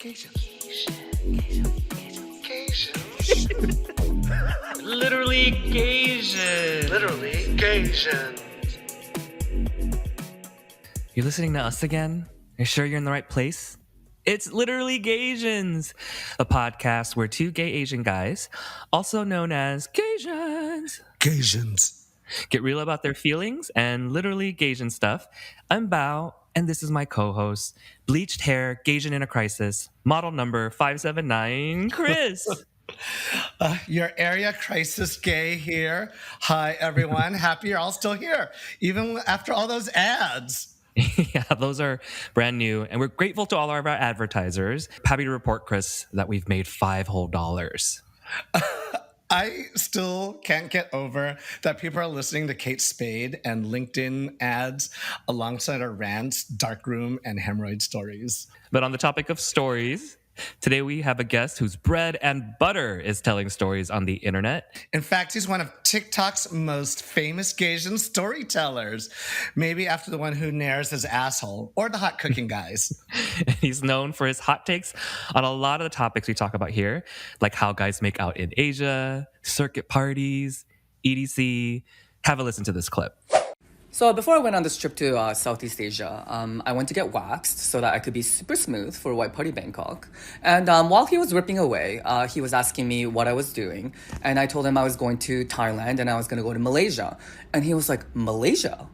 Cajun. Literally Gasian. Literally Cajun. You're listening to us again? Are you sure you're in the right place? It's Literally Gasians, a podcast where two gay Asian guys, also known as Gasians, Cajuns. get real about their feelings and literally Gasian stuff. I'm Bao, and this is my co-host, bleached hair, Gasian in a crisis, model number 579, Chris. Your area crisis gay here. Hi, everyone. Happy you're all still here, even after all those ads. Yeah, those are brand new, and we're grateful to all of our advertisers. Happy to report, Chris, that we've made $5 whole. I still can't get over that people are listening to Kate Spade and LinkedIn ads alongside our rants, darkroom, and hemorrhoid stories. But on the topic of stories, today we have a guest whose bread and butter is telling stories on the internet. In fact, he's one of TikTok's most famous Gaysian storytellers, maybe after the one who nares his asshole or the hot cooking guys. He's known for his hot takes on a lot of the topics we talk about here, like how guys make out in Asia, circuit parties, EDC. Have a listen to this clip. So before I went on this trip to Southeast Asia, I went to get waxed so that I could be super smooth for White Party Bangkok. And while he was ripping away, he was asking me what I was doing. And I told him I was going to Thailand and I was going to go to Malaysia. And he was like, Malaysia?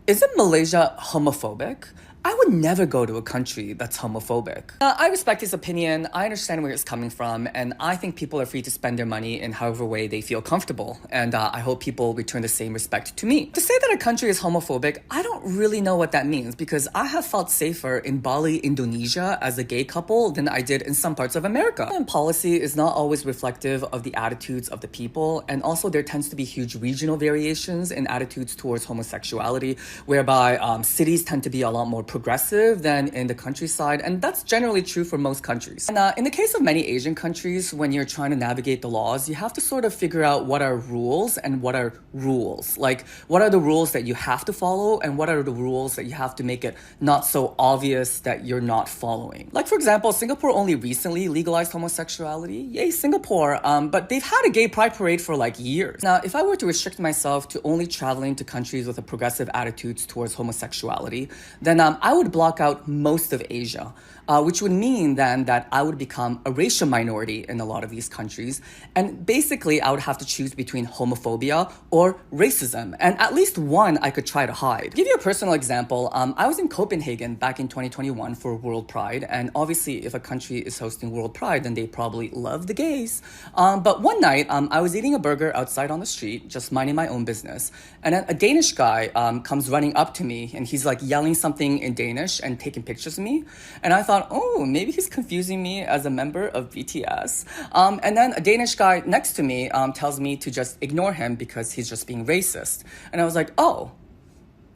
Isn't Malaysia homophobic? I would never go to a country that's homophobic. I respect his opinion, I understand where it's coming from, and I think people are free to spend their money in however way they feel comfortable, and I hope people return the same respect to me. To say that a country is homophobic, I don't really know what that means, because I have felt safer in Bali, Indonesia as a gay couple than I did in some parts of America. And policy is not always reflective of the attitudes of the people, and also there tends to be huge regional variations in attitudes towards homosexuality, whereby cities tend to be a lot more progressive than in the countryside, and that's generally true for most countries. And in the case of many Asian countries, when you're trying to navigate the laws, you have to sort of figure out what are rules and what are rules. Like, what are the rules that you have to follow, and what are the rules that you have to make it not so obvious that you're not following. Like, for example, Singapore only recently legalized homosexuality. Yay, Singapore. But they've had a gay pride parade for like years. Now, if I were to restrict myself to only traveling to countries with a progressive attitudes towards homosexuality, then I would block out most of Asia, which would mean then that I would become a racial minority in a lot of these countries. And basically, I would have to choose between homophobia or racism. And at least one I could try to hide. To give you a personal example, I was in Copenhagen back in 2021 for World Pride. And obviously, if a country is hosting World Pride, then they probably love the gays. But one night, I was eating a burger outside on the street, just minding my own business. And then a Danish guy comes running up to me, and he's like yelling something in Danish and taking pictures of me. And I thought, oh, maybe he's confusing me as a member of BTS. And then a Danish guy next to me tells me to just ignore him because he's just being racist. And I was like, oh,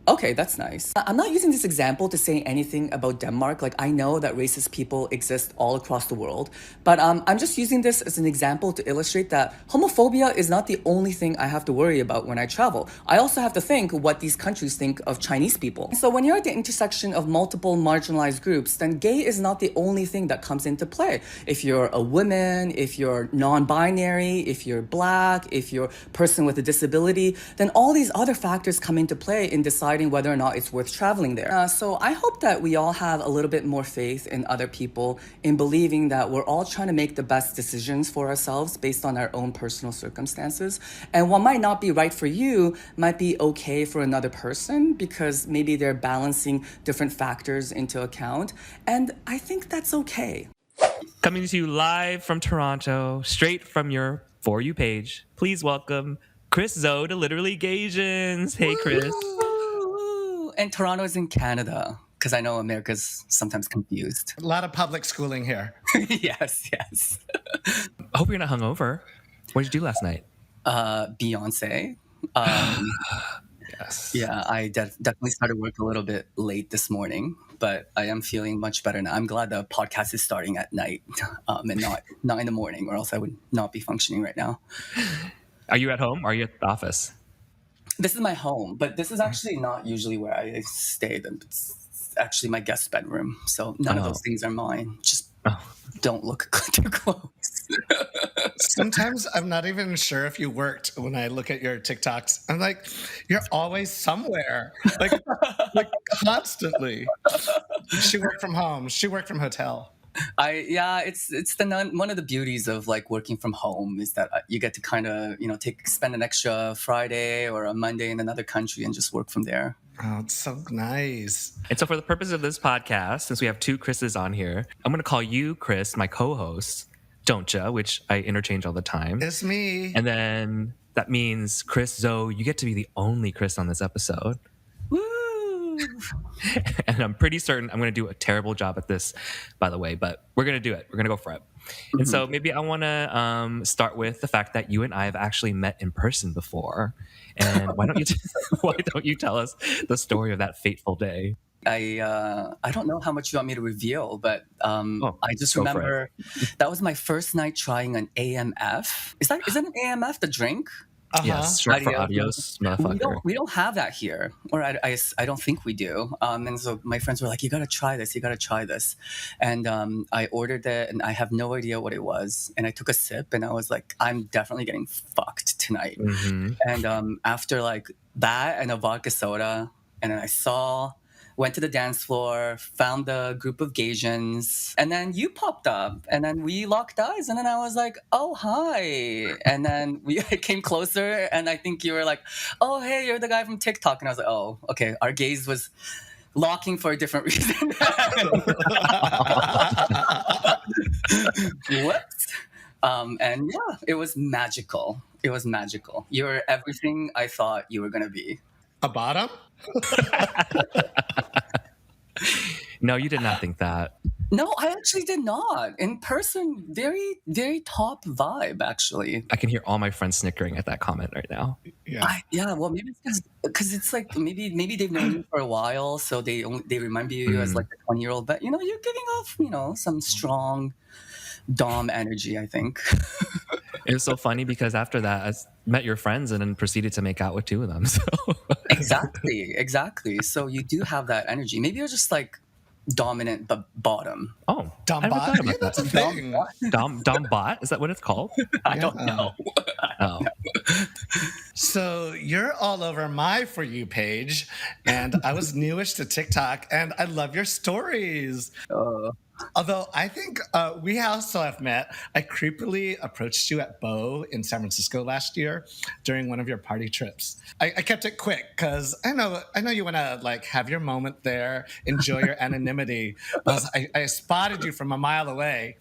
okay, that's nice. I'm not using this example to say anything about Denmark. Like, I know that racist people exist all across the world, but I'm just using this as an example to illustrate that homophobia is not the only thing I have to worry about when I travel. I also have to think what these countries think of Chinese people. So when you're at the intersection of multiple marginalized groups, then gay is not the only thing that comes into play. If you're a woman, if you're non-binary, if you're black, if you're a person with a disability, then all these other factors come into play in deciding whether or not it's worth traveling there. So I hope that we all have a little bit more faith in other people, in believing that we're all trying to make the best decisions for ourselves based on our own personal circumstances. And what might not be right for you might be okay for another person because maybe they're balancing different factors into account. And I think that's okay. Coming to you live from Toronto, straight from your For You page, please welcome Chris Zou to Literally Gasians. Hey, Chris. And Toronto is in Canada, because I know America's sometimes confused. A lot of public schooling here. Yes. I hope you're not hungover. What did you do last night? Beyonce. Yes. Yeah, I definitely started work a little bit late this morning, but I am feeling much better now. I'm glad the podcast is starting at night and not in the morning, or else I would not be functioning right now. Are you at home or are you at the office? This is my home, but this is actually not usually where I stay. It's actually my guest bedroom. So none of those things are mine. Just Oh, Don't look too close. Sometimes I'm not even sure if you worked when I look at your TikToks. I'm like, you're always somewhere, like constantly. She worked from home. She worked from hotel. It's one of the beauties of like working from home is that you get to kind of spend an extra Friday or a Monday in another country and just work from there. Oh, it's so nice. and so for the purpose of this podcast, since we have two Chris's on here, I'm going to call you Chris, my co-host, don't ya, which I interchange all the time. It's me. And then that means Chris Zou, you get to be the only Chris on this episode. Woo! And I'm pretty certain I'm going to do a terrible job at this, by the way, but we're going to do it. We're going to go for it. And so maybe I want to start with the fact that you and I have actually met in person before. And why don't you tell us the story of that fateful day? I don't know how much you want me to reveal, but I just go for remember that was my first night trying an AMF. Is an AMF the drink? Yes, short for adios, motherfucker. We don't have that here, or I don't think we do. And so my friends were like, "You gotta try this. You gotta try this." And I ordered it, and I have no idea what it was. And I took a sip, and I was like, "I'm definitely getting fucked tonight." Mm-hmm. And after like that and a vodka soda, and then went to the dance floor, found the group of Gaysians, and then you popped up, and then we locked eyes, and then I was like, "Oh, hi," and then we came closer, and I think you were like, "Oh, hey, you're the guy from TikTok," and I was like, "Oh, okay." Our gaze was locking for a different reason. What? And yeah, it was magical. It was magical. You're everything I thought you were gonna be. A bottom? No, you did not think that. No, I actually did not. In person, very, very top vibe, actually. I can hear all my friends snickering at that comment right now. Yeah. Well, maybe it's because it's like maybe they've known you for a while, so they remember you as like a 20-year-old. But you're giving off some strong Dom energy, I think. It was so funny because after that, I met your friends and then proceeded to make out with two of them. So Exactly. So you do have that energy. Maybe you're just like dominant but bottom. Oh, Dom I never bot? thought Yeah, about that's a that. thing. Dom bot? Is that what it's called? I don't know. Oh, So you're all over my For You page, and I was newish to TikTok, and I love your stories. Although I think we also have met. I creepily approached you at Bo in San Francisco last year during one of your party trips. I kept it quick because I know you want to like have your moment there, enjoy your anonymity. I spotted you from a mile away,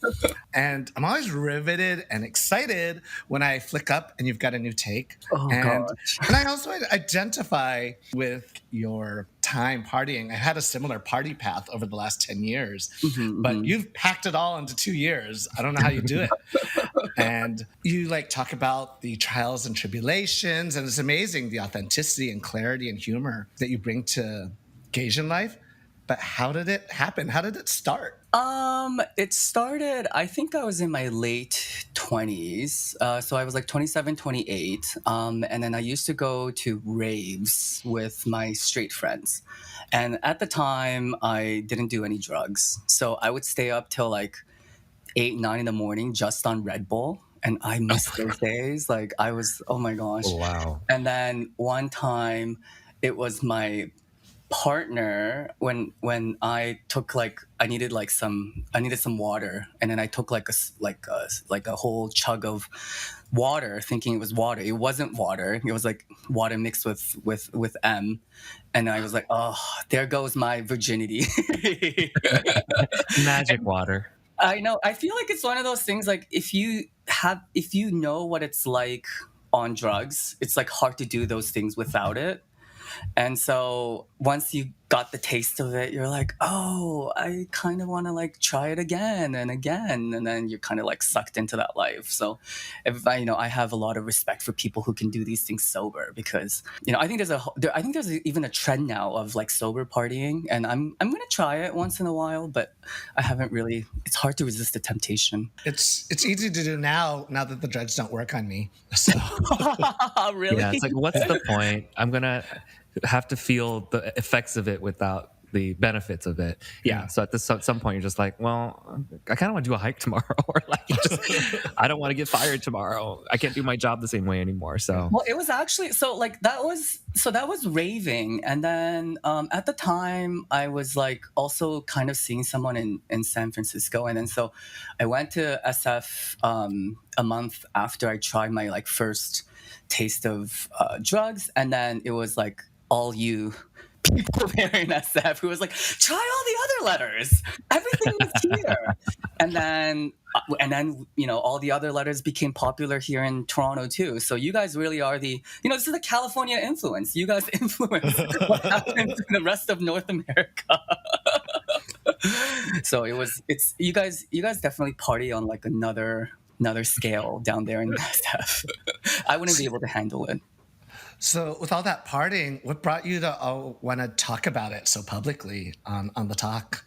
and I'm always riveted and excited when I flick up and you've got a new take. Oh, and gosh. and I also identify with your time partying. I had a similar party path over the last 10 years, but you've packed it all into 2 years. I don't know how you do it. And you like talk about the trials and tribulations, and it's amazing the authenticity and clarity and humor that you bring to Gaysian life. But how did it happen? How did it start? It started, I think I was in my late 20s. So I was like 27, 28. And then I used to go to raves with my straight friends. And at the time, I didn't do any drugs. So I would stay up till like 8, 9 in the morning just on Red Bull. And I missed those days. Like oh my gosh. oh wow. And then one time it was my partner when I took I needed some water, and then I took like a whole chug of water thinking it was water. It wasn't water. It was like water mixed with M, and I was like, oh, there goes my virginity. Magic water. I know. I feel like it's one of those things like if you know what it's like on drugs, it's like hard to do those things without it. And so once you got the taste of it, you're like, oh, I kind of want to like try it again and again. And then you're kind of like sucked into that life. So I have a lot of respect for people who can do these things sober because, I think there's even a trend now of like sober partying, and I'm going to try it once in a while, but I haven't really, it's hard to resist the temptation. It's easy to do now that the drugs don't work on me. So Really? Yeah, it's like, what's the point? I'm going to have to feel the effects of it without the benefits of it. Yeah. So at some point, you're just like, well, I kind of want to do a hike tomorrow, or like, I don't want to get fired tomorrow. I can't do my job the same way anymore. So, well, it was actually that was raving, and then at the time I was like also kind of seeing someone in San Francisco, and then so I went to SF a month after I tried my like first taste of drugs, and then it was like all you people there in SF who was like, try all the other letters. Everything is here. And then all the other letters became popular here in Toronto too. So you guys really are this is the California influence. You guys influence what happens in the rest of North America. So it's you guys definitely party on like another scale down there in SF. I wouldn't be able to handle it. So, with all that partying, what brought you to want to talk about it so publicly on the talk?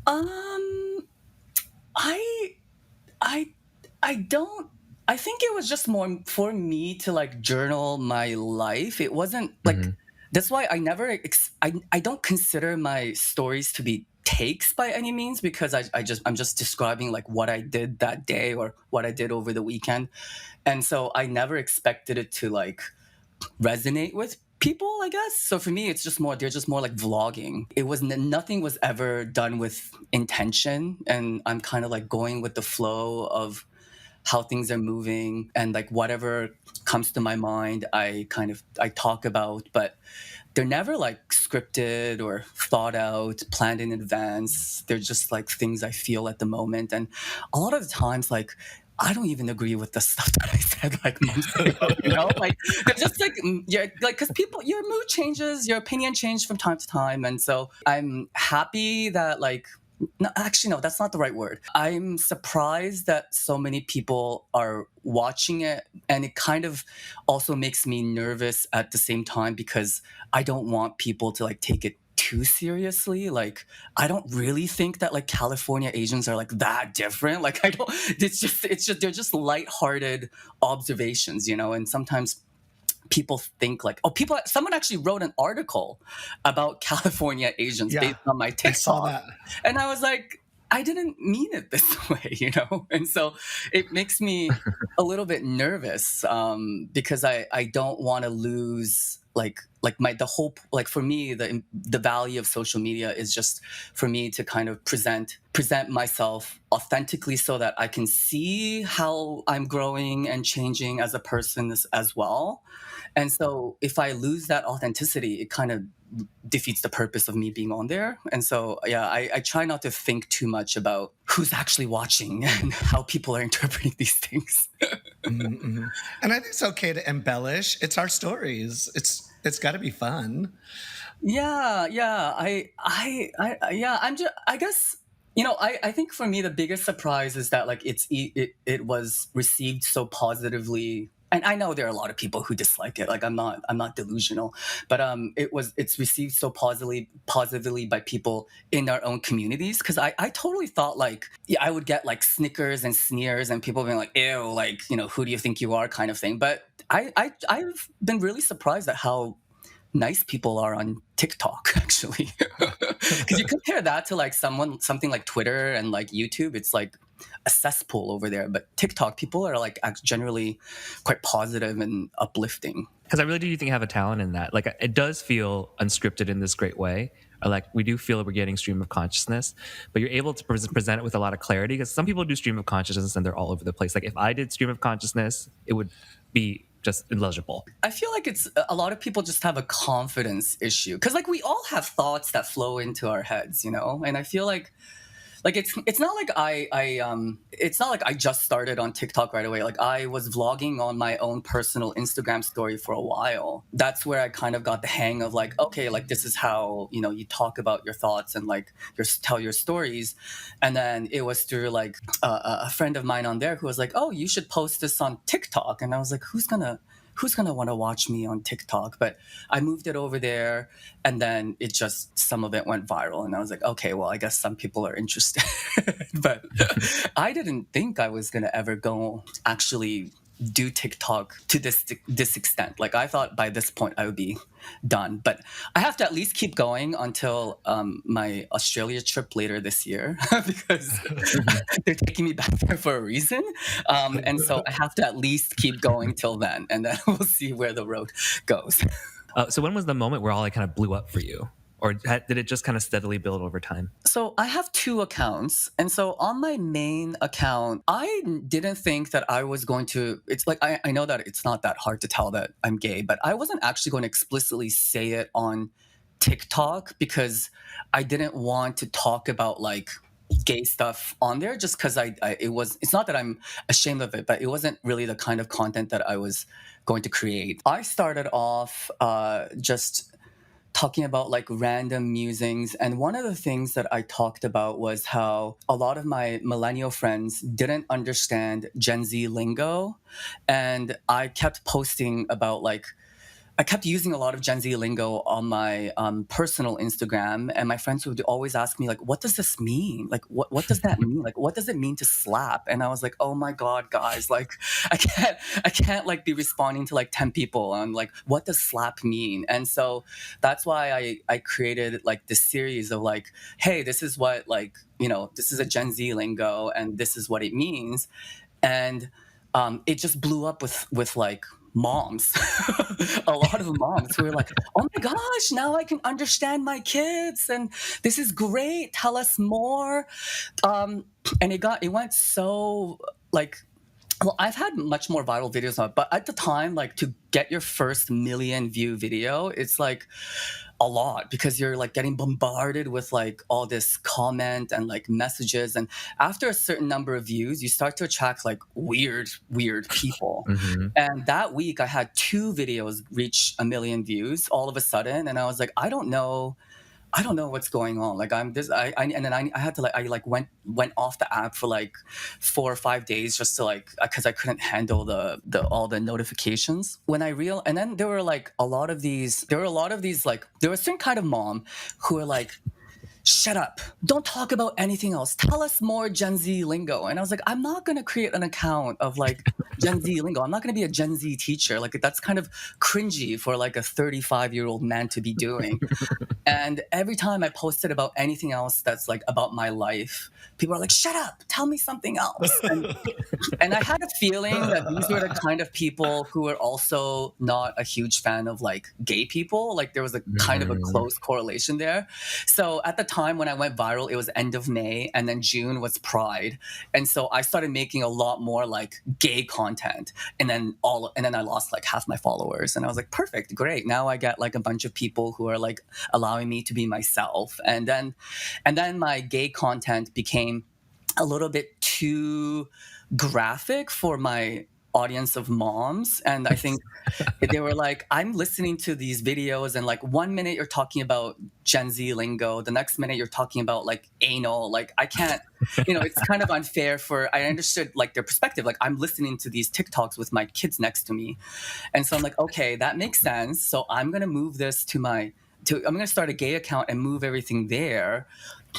I don't. I think it was just more for me to like journal my life. It wasn't like that's why I never. I don't consider my stories to be takes by any means, because I'm just describing like what I did that day or what I did over the weekend, and so I never expected it to like resonate with people, I guess. So for me, they're just more like vlogging. It was nothing was ever done with intention, and I'm kind of like going with the flow of how things are moving, and like whatever comes to my mind, I talk about, but they're never like scripted or thought out, planned in advance. They're just like things I feel at the moment, and a lot of the times, like, I don't even agree with the stuff that I said like months ago, like they're just like, because your mood changes, your opinion changes from time to time. And so I'm happy that like, no, actually, no, that's not the right word. I'm surprised that so many people are watching it, and it kind of also makes me nervous at the same time, because I don't want people to like take it too seriously. Like, I don't really think that like California Asians are like that different. Like, I don't, it's just they're just lighthearted observations, and sometimes people think like, someone actually wrote an article about California Asians based on my TikTok. I saw that. And I was like, I didn't mean it this way, And so it makes me a little bit nervous, because I don't want to lose for me, the value of social media is just for me to kind of present myself authentically, so that I can see how I'm growing and changing as a person as well. And so if I lose that authenticity, it kind of defeats the purpose of me being on there. And so, yeah, I try not to think too much about who's actually watching and how people are interpreting these things. Mm-hmm. And I think it's okay to embellish. It's our stories. It's got to be fun. Yeah. I guess, I think for me, the biggest surprise is that like it was received so positively. And I know there are a lot of people who dislike it. Like, I'm not delusional, but it's received so positively by people in their own communities. Because I totally thought like, I would get like snickers and sneers and people being like, ew, like, who do you think you are, kind of thing. But I've been really surprised at how nice people are on TikTok, actually. Because you compare that to like something like Twitter and like YouTube, it's like a cesspool over there. But TikTok, people are like generally quite positive and uplifting. Because I really do think you have a talent in that. Like, it does feel unscripted in this great way. Or like, we do feel we're getting stream of consciousness, but you're able to present it with a lot of clarity. Because some people do stream of consciousness and they're all over the place. Like, if I did stream of consciousness, it would be just illegible. I feel like it's a lot of people just have a confidence issue, because like we all have thoughts that flow into our heads, and I feel like it's not like it's not like I just started on TikTok right away. Like, I was vlogging on my own personal Instagram story for a while. That's where I kind of got the hang of like, okay, like this is how you talk about your thoughts and like tell your stories. And then it was through like a friend of mine on there who was like, oh, you should post this on TikTok. And I was like, who's gonna want to watch me on TikTok? But I moved it over there, and then some of it went viral, and I was like, okay, well, I guess some people are interested. But I didn't think I was going to ever go actually do TikTok to this extent. Like I thought by this point I would be done, but I have to at least keep going until my Australia trip later this year because they're taking me back there for a reason. And so I have to at least keep going till then, and then we'll see where the road goes. So when was the moment where all like kind of blew up for you? Or did it just kind of steadily build over time? So I have 2 accounts. And so on my main account, I didn't think that I was going to, it's like, I know that it's not that hard to tell that I'm gay, but I wasn't actually going to explicitly say it on TikTok because I didn't want to talk about like gay stuff on there just because it's not that I'm ashamed of it, but it wasn't really the kind of content that I was going to create. I started off just talking about like random musings. And one of the things that I talked about was how a lot of my millennial friends didn't understand Gen Z lingo. And I kept posting about like, I kept using a lot of Gen Z lingo on my personal Instagram, and my friends would always ask me like, "What does this mean? Like, what does that mean? Like, what does it mean to slap?" And I was like, "Oh my god, guys! Like, I can't like be responding to like 10 people on like what does slap mean?" And so that's why I created like this series of like, "Hey, this is what like this is a Gen Z lingo, and this is what it means," and it just blew up with like moms, a lot of moms who were like, "Oh my gosh, now I can understand my kids, and this is great. Tell us more." And it went so like. Well, I've had much more viral videos on it, but at the time, like to get your first million view video, it's like a lot because you're like getting bombarded with like all this comment and like messages. And after a certain number of views, you start to attract like weird people. Mm-hmm. And that week I had 2 videos reach a million views all of a sudden. And I was like, I don't know what's going on. Like and then I had to like, I like went off the app for like 4 or 5 days just to like, cause I couldn't handle all the notifications and then there were a lot of these like, there was a certain kind of mom who were like, "Shut up. Don't talk about anything else. Tell us more Gen Z lingo." And I was like, I'm not going to create an account of like Gen Z lingo. I'm not going to be a Gen Z teacher. Like that's kind of cringy for like a 35-year-old man to be doing. And every time I posted about anything else that's like about my life, people are like, "Shut up. Tell me something else." And I had a feeling that these were the kind of people who were also not a huge fan of like gay people. Like there was a kind of a close correlation there. So at the time when I went viral, it was end of May, and then June was Pride. And so I started making a lot more like gay content. And then I lost like half my followers. And I was like, perfect, great. Now I get like a bunch of people who are like allowing me to be myself. And then my gay content became a little bit too graphic for my audience of moms. And I think they were like, I'm listening to these videos and like 1 minute you're talking about Gen Z lingo, the next minute you're talking about like anal. Like I can't, it's kind of unfair I understood like their perspective. Like I'm listening to these TikToks with my kids next to me. And so I'm like, okay, that makes sense. So I'm going to move this I'm going to start a gay account and move everything there.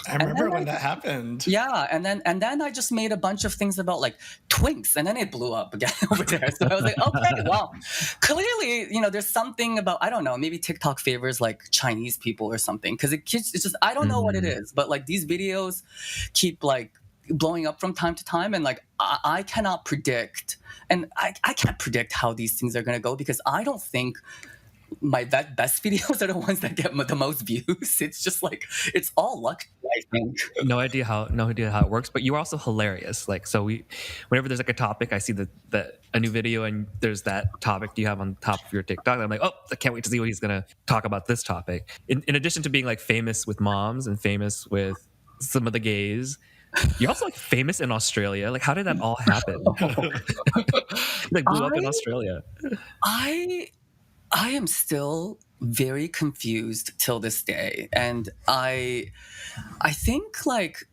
I remember when that happened. Yeah, and then I just made a bunch of things about like twinks, and then it blew up again over there. So I was like, okay, well, clearly, there's something about, I don't know, maybe TikTok favors like Chinese people or something, because it's just I don't know what it is, but like these videos keep like blowing up from time to time, and like I cannot predict, and I can't predict how these things are going to go, because I don't think my best videos are the ones that get the most views. It's just like, it's all luck, I think. No idea how it works, but you're also hilarious. Like, so whenever there's like a topic, I see a new video and there's that topic you have on top of your TikTok. I'm like, oh, I can't wait to see what he's gonna talk about this topic. In addition to being like famous with moms and famous with some of the gays, you're also like famous in Australia. Like, how did that all happen? Like blew up in Australia. I am still very confused till this day, and I think like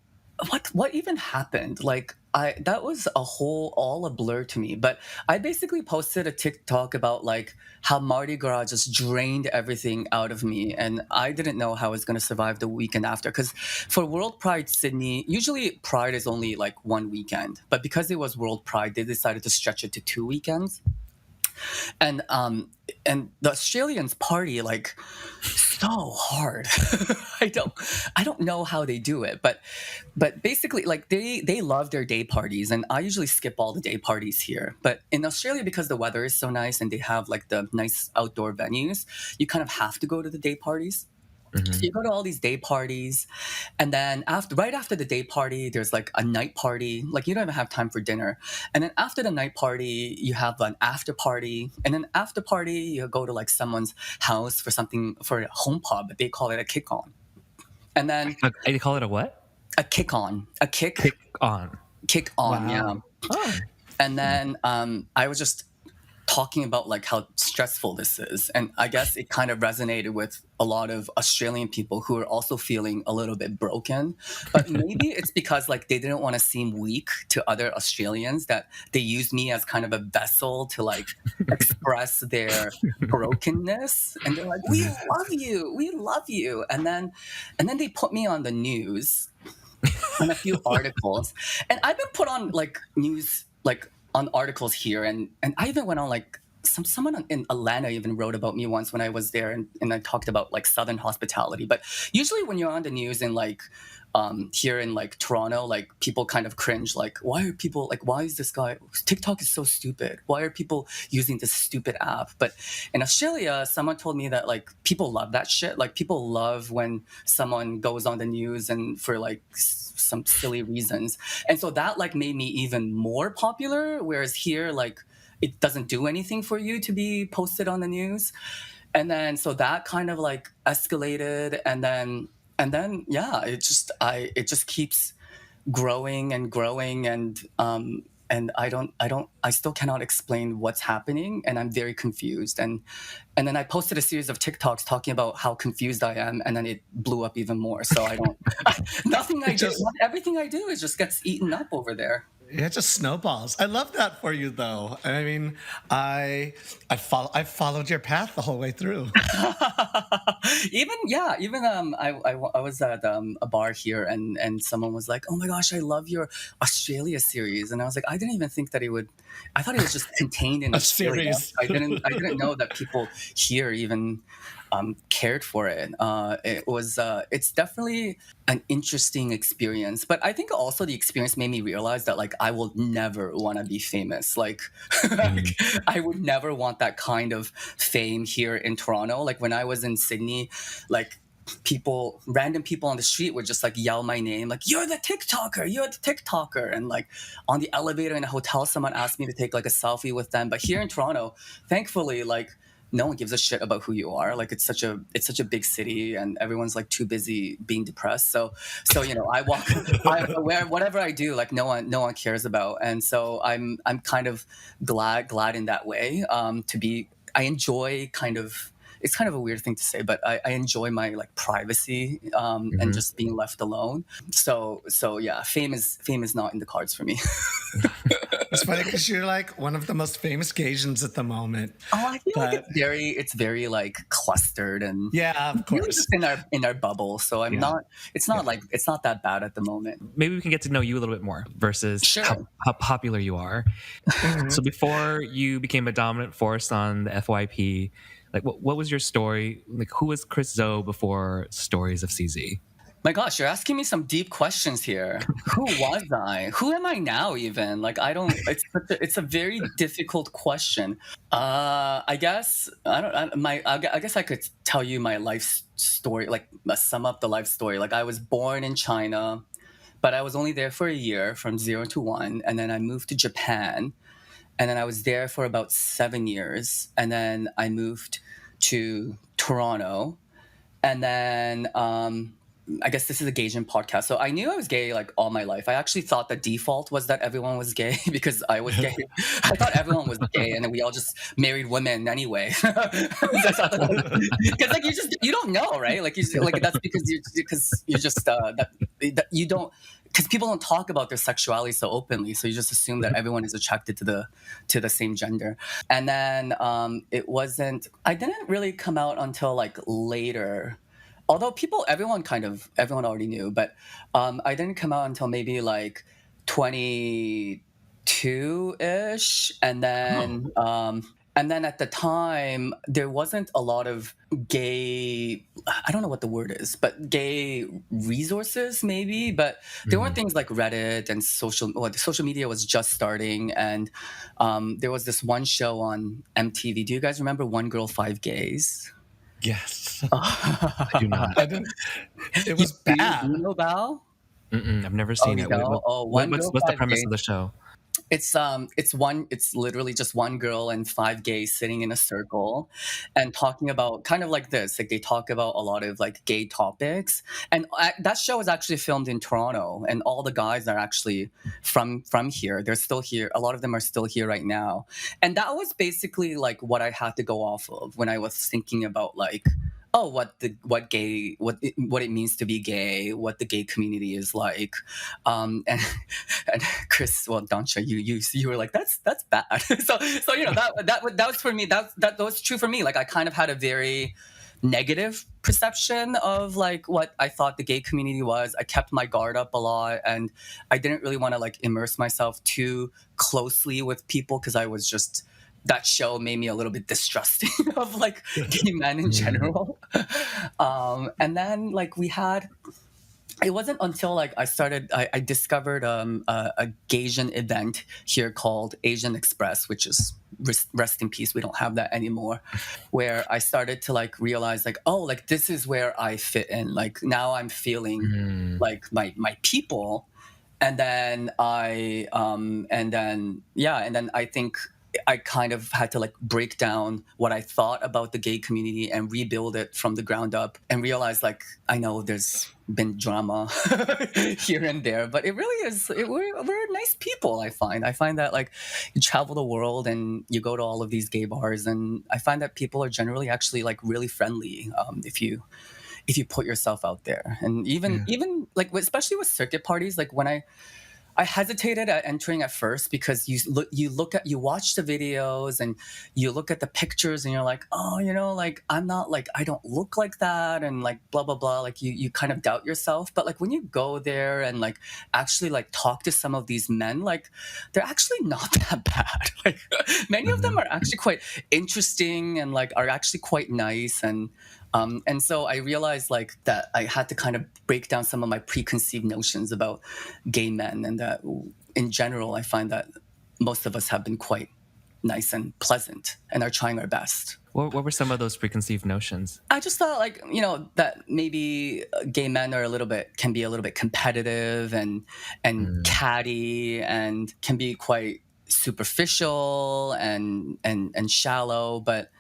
what even happened? Like that was all a blur to me. But I basically posted a TikTok about like how Mardi Gras just drained everything out of me, and I didn't know how I was going to survive the weekend after. Because for World Pride Sydney, usually Pride is only like one weekend, but because it was World Pride, they decided to stretch it to 2 weekends. And the Australians party like so hard. I don't I don't know how they do it, but basically like they love their day parties, and I usually skip all the day parties here. But in Australia, because the weather is so nice and they have like the nice outdoor venues, you kind of have to go to the day parties. So Mm-hmm. you go to all these day parties, and then right after the day party, there's like a night party. Like you don't even have time for dinner. And then after the night party, you have an after party. And then after party, you go to like someone's house for something for a home pub. They call it a kick on. And then You call it a what? a kick on, a kick Kick on. kick on, yeah. Wow. Oh. And then I was just talking about like how stressful this is, and I guess it kind of resonated with a lot of Australian people who are also feeling a little bit broken. But maybe it's because like they didn't want to seem weak to other Australians, that they used me as kind of a vessel to like express their brokenness, and they're like, we love you, and then they put me on the news on a few articles. And I've been put on like news, like on articles here, and I even went on like someone in Atlanta even wrote about me once when I was there, and I talked about like Southern hospitality. But usually when you're on the news in like here in like Toronto, like people kind of cringe, like why is this guy, TikTok is so stupid, why are people using this stupid app? But in Australia, someone told me that like people love that shit. Like people love when someone goes on the news and for like some silly reasons. And so that like made me even more popular, whereas here like it doesn't do anything for you to be posted on the news. And then so that kind of like escalated, and then yeah, it just keeps growing and growing, and I still cannot explain what's happening, and I'm very confused. And then I posted a series of TikToks talking about how confused I am, and then it blew up even more. So I don't nothing I It do, just everything I do is just gets eaten up over there. it just snowballs. I love that for you though. I mean, I followed your path the whole way through. I was at a bar here, and someone was like, "Oh my gosh, I love your Australia series," and I was like, I didn't even think that it would. I thought it was just contained in A Australia. series. I didn't know that people here even cared for it. It's definitely an interesting experience, but I think also the experience made me realize that like I will never want to be famous. Like, like, Mm. I would never want that kind of fame here in Toronto. Like when I was in Sydney, like random people on the street would just like yell my name, like you're the TikToker, and like on the elevator in a hotel, someone asked me to take like a selfie with them. But here in Toronto, thankfully, like no one gives a shit about who you are. Like it's such a big city, and everyone's like too busy being depressed. So I walk, whatever I do, like no one cares about, and so I'm kind of glad in that way. I enjoy kind of. It's kind of a weird thing to say, but I enjoy my like privacy, and Mhm. just being left alone. So yeah, fame is not in the cards for me. It's funny because you're like one of the most famous Gaysians at the moment. Oh, I feel like But it's very like clustered, and yeah, of really just course. in our bubble. So I'm Yeah. not. It's not Yeah. like it's not that bad at the moment. Maybe we can get to know you a little bit more versus Sure. how popular you are. So Mhm. before you became a dominant force on the FYP, like what was your story? Like who was Chris Zou before Stories of CZ? My gosh, you're asking me some deep questions here. Who was I? Who am I now? Even like I don't. It's a very difficult question. I guess I don't. I guess I could tell you my life story, like sum up the life story. Like I was born in China, but I was only there for a year, from 0 to 1, and then I moved to Japan, and then I was there for about 7 years, and then I moved to Toronto, and then I guess this is a Gaysian podcast. So I knew I was gay like all my life. I actually thought the default was that everyone was gay because I was gay. I thought everyone was gay and then we all just married women anyway. Because like you don't know, right? Like like that's because you just that you don't, because people don't talk about their sexuality so openly, so you just assume that everyone is attracted to the same gender. And then I didn't really come out until like later, although everyone already knew, but I didn't come out until maybe like 22-ish. And then at the time there wasn't a lot of gay, I don't know what the word is, but gay resources maybe, but there weren't things like Reddit and the social media was just starting. And there was this one show on MTV. Do you guys remember One Girl, Five Gays? Yes. I do not. It was bad. Do you know Val? I've never seen it. What's the premise of the show? It's literally just one girl and five gays sitting in a circle and talking about kind of like this, like they talk about a lot of like gay topics. And that show is actually filmed in Toronto, and all the guys are actually from here. They're still here. A lot of them are still here right now. And that was basically like what I had to go off of when I was thinking about like, oh, what it means to be gay, what the gay community is like, and Chris, well, Dansha, you were like, that's bad. so that was for me. That was true for me. Like I kind of had a very negative perception of like what I thought the gay community was. I kept my guard up a lot, and I didn't really want to like immerse myself too closely with people because I was just. That show made me a little bit distrusting of like gay men in general. And then like it wasn't until like I discovered a Gaysian event here called Asian Express, which is rest in peace. We don't have that anymore. Where I started to like realize like, oh, like this is where I fit in. Like now I'm feeling like my people. And then I think I kind of had to like break down what I thought about the gay community and rebuild it from the ground up, and realize like I know there's been drama here and there, but it really is we're nice people. I find that like you travel the world and you go to all of these gay bars, and I find that people are generally actually like really friendly if you put yourself out there. And even like especially with circuit parties, like when I hesitated at entering at first because you watch the videos and you look at the pictures and you're like, oh, like I'm not like, I don't look like that, and like blah blah blah, like you kind of doubt yourself. But like when you go there and like actually like talk to some of these men, like they're actually not that bad. Like many of them are actually quite interesting and like are actually quite nice. And so I realized like that I had to kind of break down some of my preconceived notions about gay men, and that in general, I find that most of us have been quite nice and pleasant and are trying our best. What were some of those preconceived notions? I just thought like, that maybe gay men can be a little bit competitive and catty, and can be quite superficial and shallow. But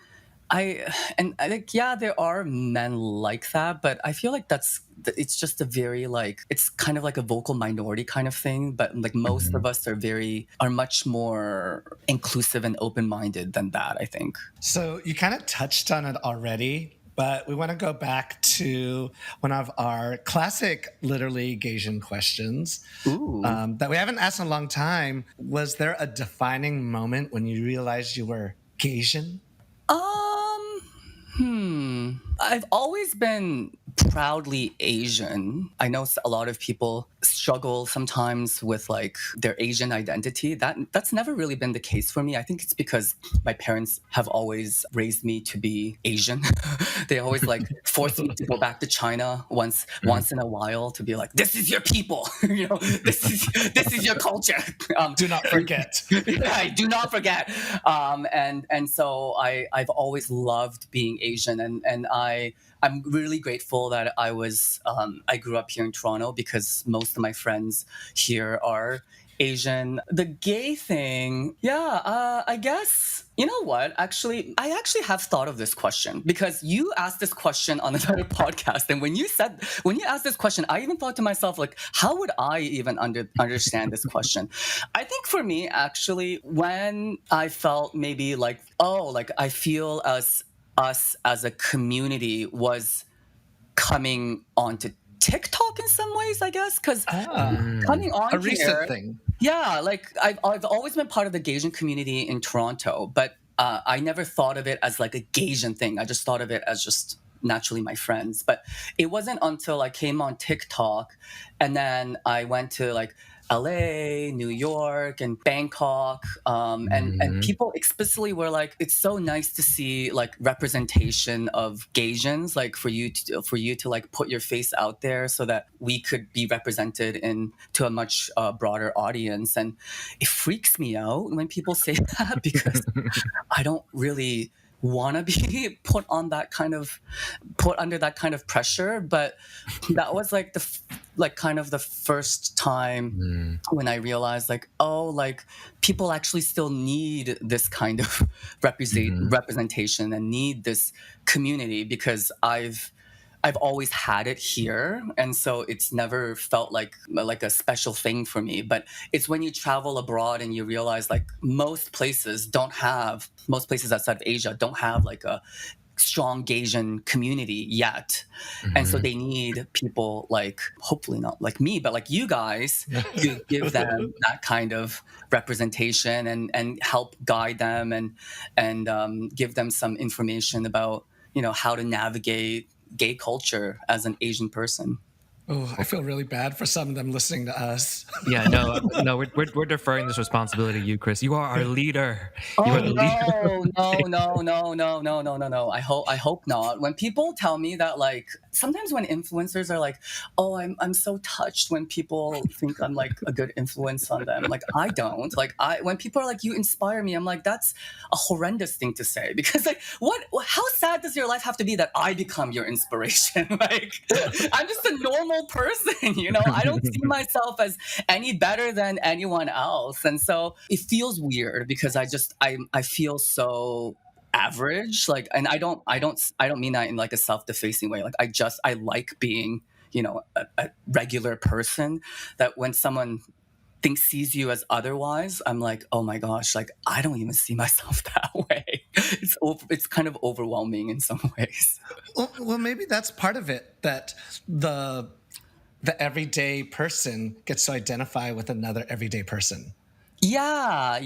I think, yeah, there are men like that, but I feel like it's just a very like, it's kind of like a vocal minority kind of thing. But like most of us are much more inclusive and open-minded than that, I think. So you kind of touched on it already, but we want to go back to one of our classic literally Gaysian questions that we haven't asked in a long time. Was there a defining moment when you realized you were Gaysian? I've always been proudly Asian. I know a lot of people struggle sometimes with like their Asian identity. That's never really been the case for me. I think it's because my parents have always raised me to be Asian. They always like forced me to go back to China once in a while to be like, this is your people, this is your culture. Do not forget. Right, do not forget. And so I've always loved being Asian, and I'm really grateful that I grew up here in Toronto because most of my friends here are Asian. The gay thing, yeah, I guess, you know what? Actually, I actually have thought of this question because you asked this question on another podcast. And when you asked this question, I even thought to myself, like, how would I even understand this question? I think for me, actually, when I felt maybe like, oh, like I feel as us as a community was coming onto TikTok in some ways, I guess, because coming A on recent here, thing. yeah, like I've always been part of the Gaysian community in Toronto, but I never thought of it as like a Gaysian thing. I just thought of it as just naturally my friends. But it wasn't until I came on TikTok, and then I went to like LA, New York, and Bangkok, and people explicitly were like, "It's so nice to see like representation of Gaysians, like for you to like put your face out there so that we could be represented in to a much broader audience." And it freaks me out when people say that because I don't really want to be put under that kind of pressure, but that was like like kind of the first time when I realized like, oh, like people actually still need this kind of representation and need this community because I've always had it here, and so it's never felt like a special thing for me. But it's when you travel abroad and you realize like most places outside of Asia don't have like a strong Gaysian community yet, and so they need people like, hopefully not like me, but like you guys to give them that kind of representation and help guide them and give them some information about how to navigate gay culture as an Asian person. Oh, I feel really bad for some of them listening to us. Yeah, no, we're deferring this responsibility to you, Chris. You are our leader. You Oh are the leader. no. I hope not. When people tell me that, like, sometimes when influencers are like, "Oh, I'm so touched when people think I'm like a good influence on them." Like, I don't. Like, when people are like, "You inspire me," I'm like, that's a horrendous thing to say because like, how sad does your life have to be that I become your inspiration? Like, I'm just a normal person, I don't see myself as any better than anyone else, and so it feels weird because I feel so average, like, and I don't mean that in like a self-defacing way. Like, I like being a regular person, that when someone sees you as otherwise, I'm like, oh my gosh, like I don't even see myself that way. It's kind of overwhelming in some ways. Well, maybe that's part of it, that the everyday person gets to identify with another everyday person. Yeah.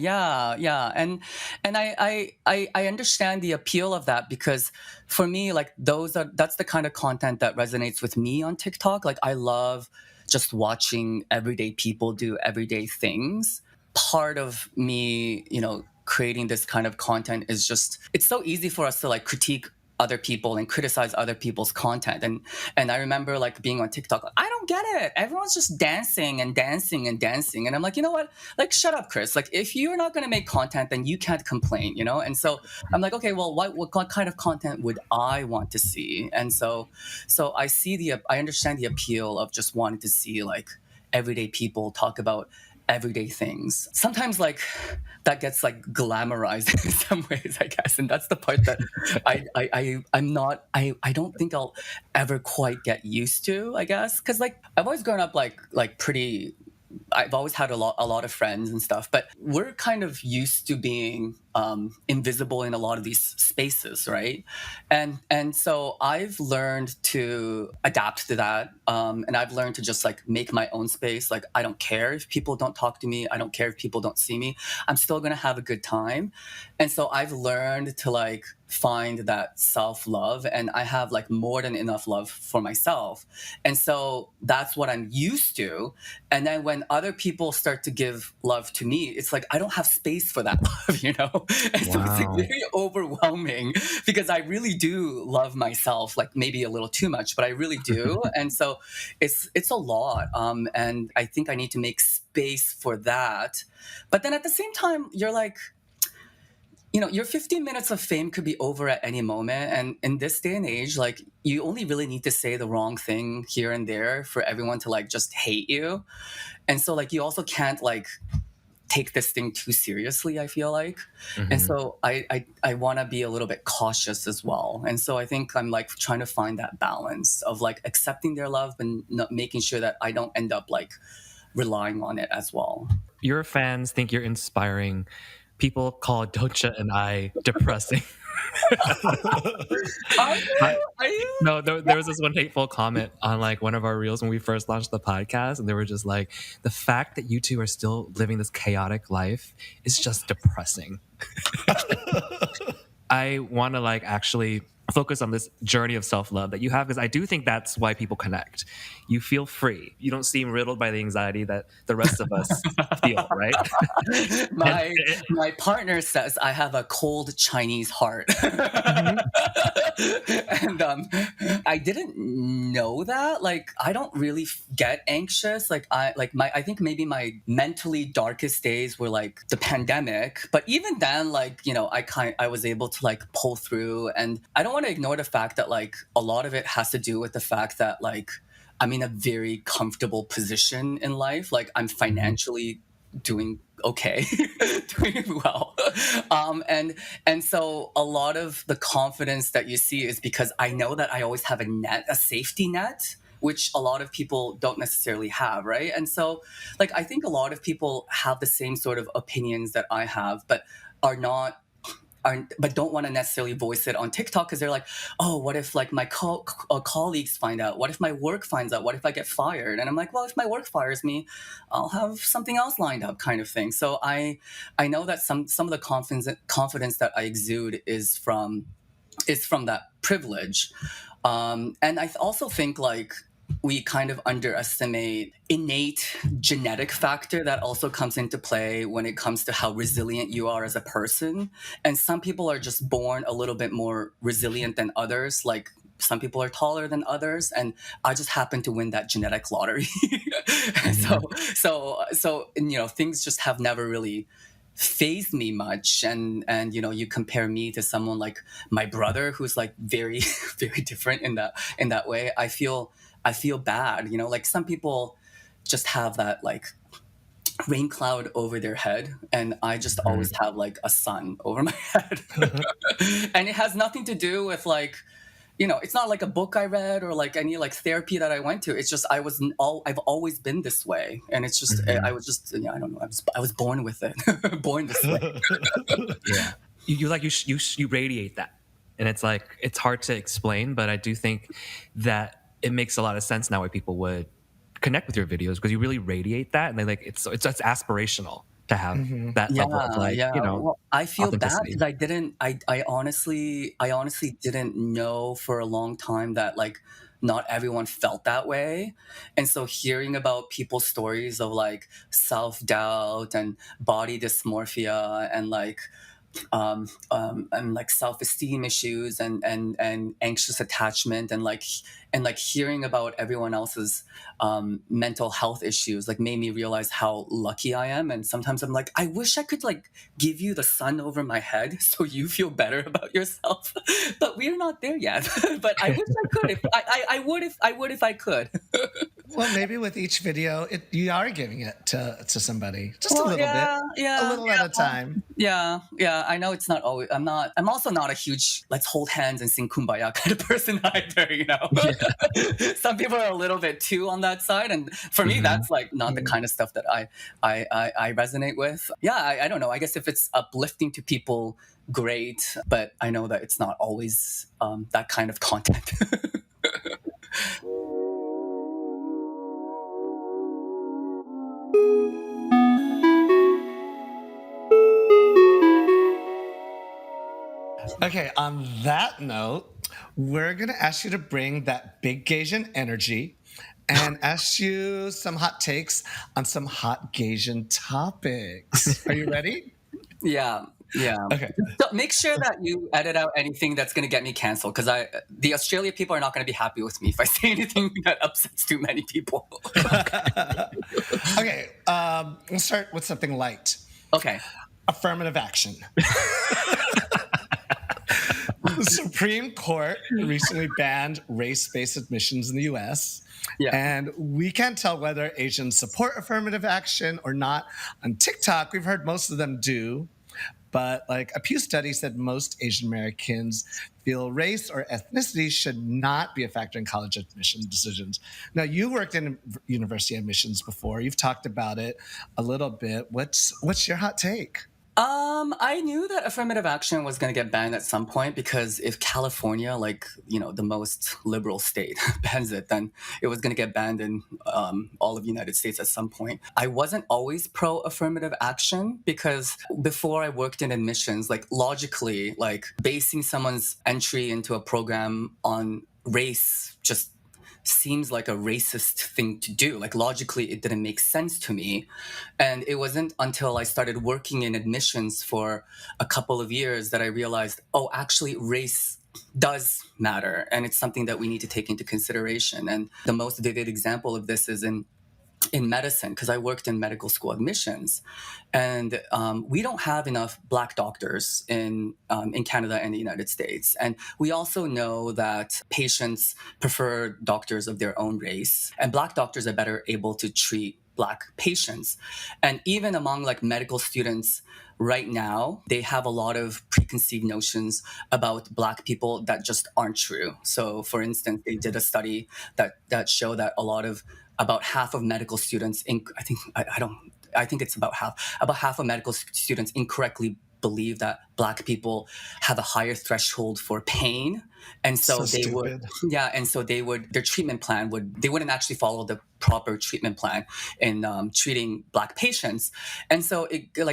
And I understand the appeal of that because for me, like that's the kind of content that resonates with me on TikTok. Like I love just watching everyday people do everyday things. Part of me, creating this kind of content is just, it's so easy for us to like critique other people and criticize other people's content. And I remember like being on TikTok, I don't get it. Everyone's just dancing and dancing and dancing. And I'm like, you know what? Like, shut up, Chris. Like, if you're not going to make content, then you can't complain, And so I'm like, okay, well, what kind of content would I want to see? And so I understand the appeal of just wanting to see like everyday people talk about everyday things. Sometimes like that gets like glamorized in some ways, I guess, and that's the part that I don't think I'll ever quite get used to, I guess, because like I've always grown up like pretty. I've always had a lot of friends and stuff, but we're kind of used to being invisible in a lot of these spaces, right? And so I've learned to adapt to that, and I've learned to just like make my own space. Like I don't care if people don't talk to me. I don't care if people don't see me. I'm still gonna have a good time. And so I've learned to like find that self-love, and I have like more than enough love for myself. And so that's what I'm used to. And then when other people start to give love to me, it's like I don't have space for that love. And so it's like very overwhelming because I really do love myself, like maybe a little too much, but I really do. And so it's a lot. And I think I need to make space for that. But then at the same time, you're like, your 15 minutes of fame could be over at any moment. And in this day and age, like, you only really need to say the wrong thing here and there for everyone to like just hate you. And so like you also can't like take this thing too seriously, I feel like. And so I want to be a little bit cautious as well. And so I think I'm like trying to find that balance of like accepting their love and not making sure that I don't end up like relying on it as well. Your fans think you're inspiring. People call Docha and I depressing. Are you? Are you? No, there was this one hateful comment on like one of our reels when we first launched the podcast, and they were just like, the fact that you two are still living this chaotic life is just depressing. I want to like actually focus on this journey of self-love that you have, because I do think that's why people connect. You feel free. You don't seem riddled by the anxiety that the rest of us feel, right? My partner says I have a cold Chinese heart. And I didn't know that. Like, I don't really get anxious. Like, I think maybe my mentally darkest days were like the pandemic. But even then, like, I was able to like pull through. And I don't want to ignore the fact that like a lot of it has to do with the fact that like I'm in a very comfortable position in life. Like, I'm financially doing okay, doing well. And so a lot of the confidence that you see is because I know that I always have a safety net, which a lot of people don't necessarily have, right? And so like I think a lot of people have the same sort of opinions that I have, but but don't want to necessarily voice it on TikTok because they're like, oh, what if like my colleagues find out? What if my work finds out? What if I get fired? And I'm like, well, if my work fires me, I'll have something else lined up, kind of thing. So I know that some of the confidence that I exude is from that privilege, and I also think like we kind of underestimate innate genetic factor that also comes into play when it comes to how resilient you are as a person. And some people are just born a little bit more resilient than others. Like some people are taller than others, and I just happen to win that genetic lottery. So things just have never really phased me much. And you compare me to someone like my brother who's like very very different in that way. I feel bad, like some people just have that like rain cloud over their head, and I just always have like a sun over my head. And it has nothing to do with like, it's not like a book I read or like any like therapy that I went to. It's just I've always been this way, and it's just I was just I don't know, I was born with it. Born this way. Yeah, you radiate that, and it's like it's hard to explain, but I do think that it makes a lot of sense now why people would connect with your videos, because you really radiate that, and they like it's aspirational to have that level of like Well, I feel bad authenticity. because I honestly didn't know for a long time that like not everyone felt that way. And so hearing about people's stories of like self-doubt and body dysmorphia and like and like self-esteem issues and anxious attachment and like hearing about everyone else's mental health issues like made me realize how lucky I am. And sometimes I'm like, I wish I could like give you the sun over my head so you feel better about yourself. But we're not there yet. But I wish I could. I would if I could. Well, maybe with each video, you are giving it to somebody, just a little bit, a little at a time. Yeah. I know it's not always. I'm also not a huge let's hold hands and sing Kumbaya kind of person either. Yeah. Some people are a little bit too on that side, and for me, that's like not the kind of stuff that I resonate with. Yeah, I don't know. I guess if it's uplifting to people, great. But I know that it's not always that kind of content. Okay, on that note, we're going to ask you to bring that big Gaysian energy and ask you some hot takes on some hot Gaysian topics. Are you ready? Yeah. Okay. So make sure that you edit out anything that's going to get me canceled, because the Australia people are not going to be happy with me if I say anything that upsets too many people. Okay, we'll start with something light. Okay. Affirmative action. The Supreme Court recently banned race-based admissions in the US. Yeah. And we can't tell whether Asians support affirmative action or not. On TikTok, we've heard most of them do. But like a Pew study said, most Asian Americans feel race or ethnicity should not be a factor in college admission decisions. Now, you worked in university admissions before. You've talked about it a little bit. What's your hot take? I knew that affirmative action was going to get banned at some point because if California, like, the most liberal state, bans it, then it was going to get banned in all of the United States at some point. I wasn't always pro affirmative action because before I worked in admissions, like logically, like basing someone's entry into a program on race just seems like a racist thing to do. Like logically, it didn't make sense to me. And it wasn't until I started working in admissions for a couple of years that I realized, oh, actually, race does matter. And it's something that we need to take into consideration. And the most vivid example of this is in medicine, because I worked in medical school admissions, and we don't have enough Black doctors in Canada and the United States. And we also know that patients prefer doctors of their own race, and Black doctors are better able to treat Black patients. And even among like medical students right now, they have a lot of preconceived notions about Black people that just aren't true. So, for instance, they did a study that showed that about half of medical students, I think it's about half of medical students incorrectly believe that Black people have a higher threshold for pain, and so they stupid. their treatment plan they wouldn't actually follow the proper treatment plan in treating Black patients. And so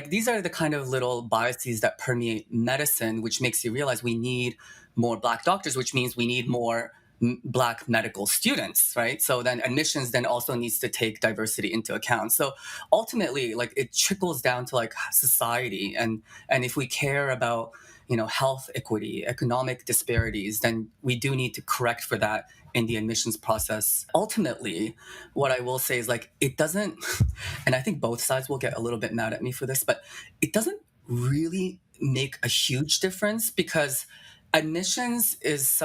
these are the kind of little biases that permeate medicine, which makes you realize we need more Black doctors, which means we need more Black medical students, right? So then admissions then also needs to take diversity into account. So ultimately, like it trickles down to like society, and if we care about health equity, economic disparities, then we do need to correct for that in the admissions process. Ultimately, what I will say is like it doesn't, and I think both sides will get a little bit mad at me for this, but it doesn't really make a huge difference because admissions is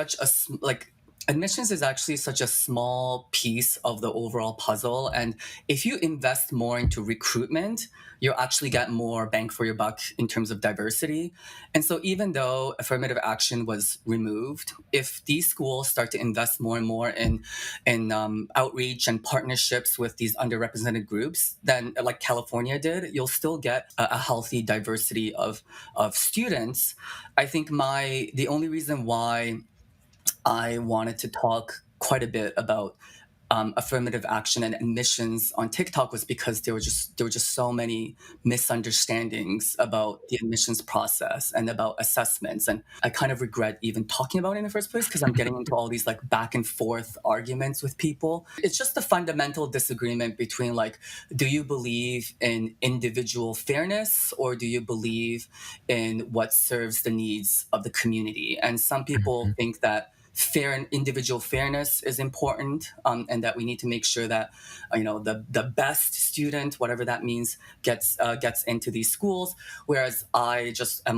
admissions is actually such a small piece of the overall puzzle. And if you invest more into recruitment, you'll actually get more bang for your buck in terms of diversity. And so even though affirmative action was removed, if these schools start to invest more and more in outreach and partnerships with these underrepresented groups, then like California did, you'll still get a healthy diversity of students. I think the only reason why I wanted to talk quite a bit about affirmative action and admissions on TikTok was because there were just so many misunderstandings about the admissions process and about assessments, and I kind of regret even talking about it in the first place because I'm getting into all these like back and forth arguments with people. It's just a fundamental disagreement between like, do you believe in individual fairness or do you believe in what serves the needs of the community? And some people think that fair and individual fairness is important, and that we need to make sure that the best student, whatever that means, gets into these schools. Whereas I just am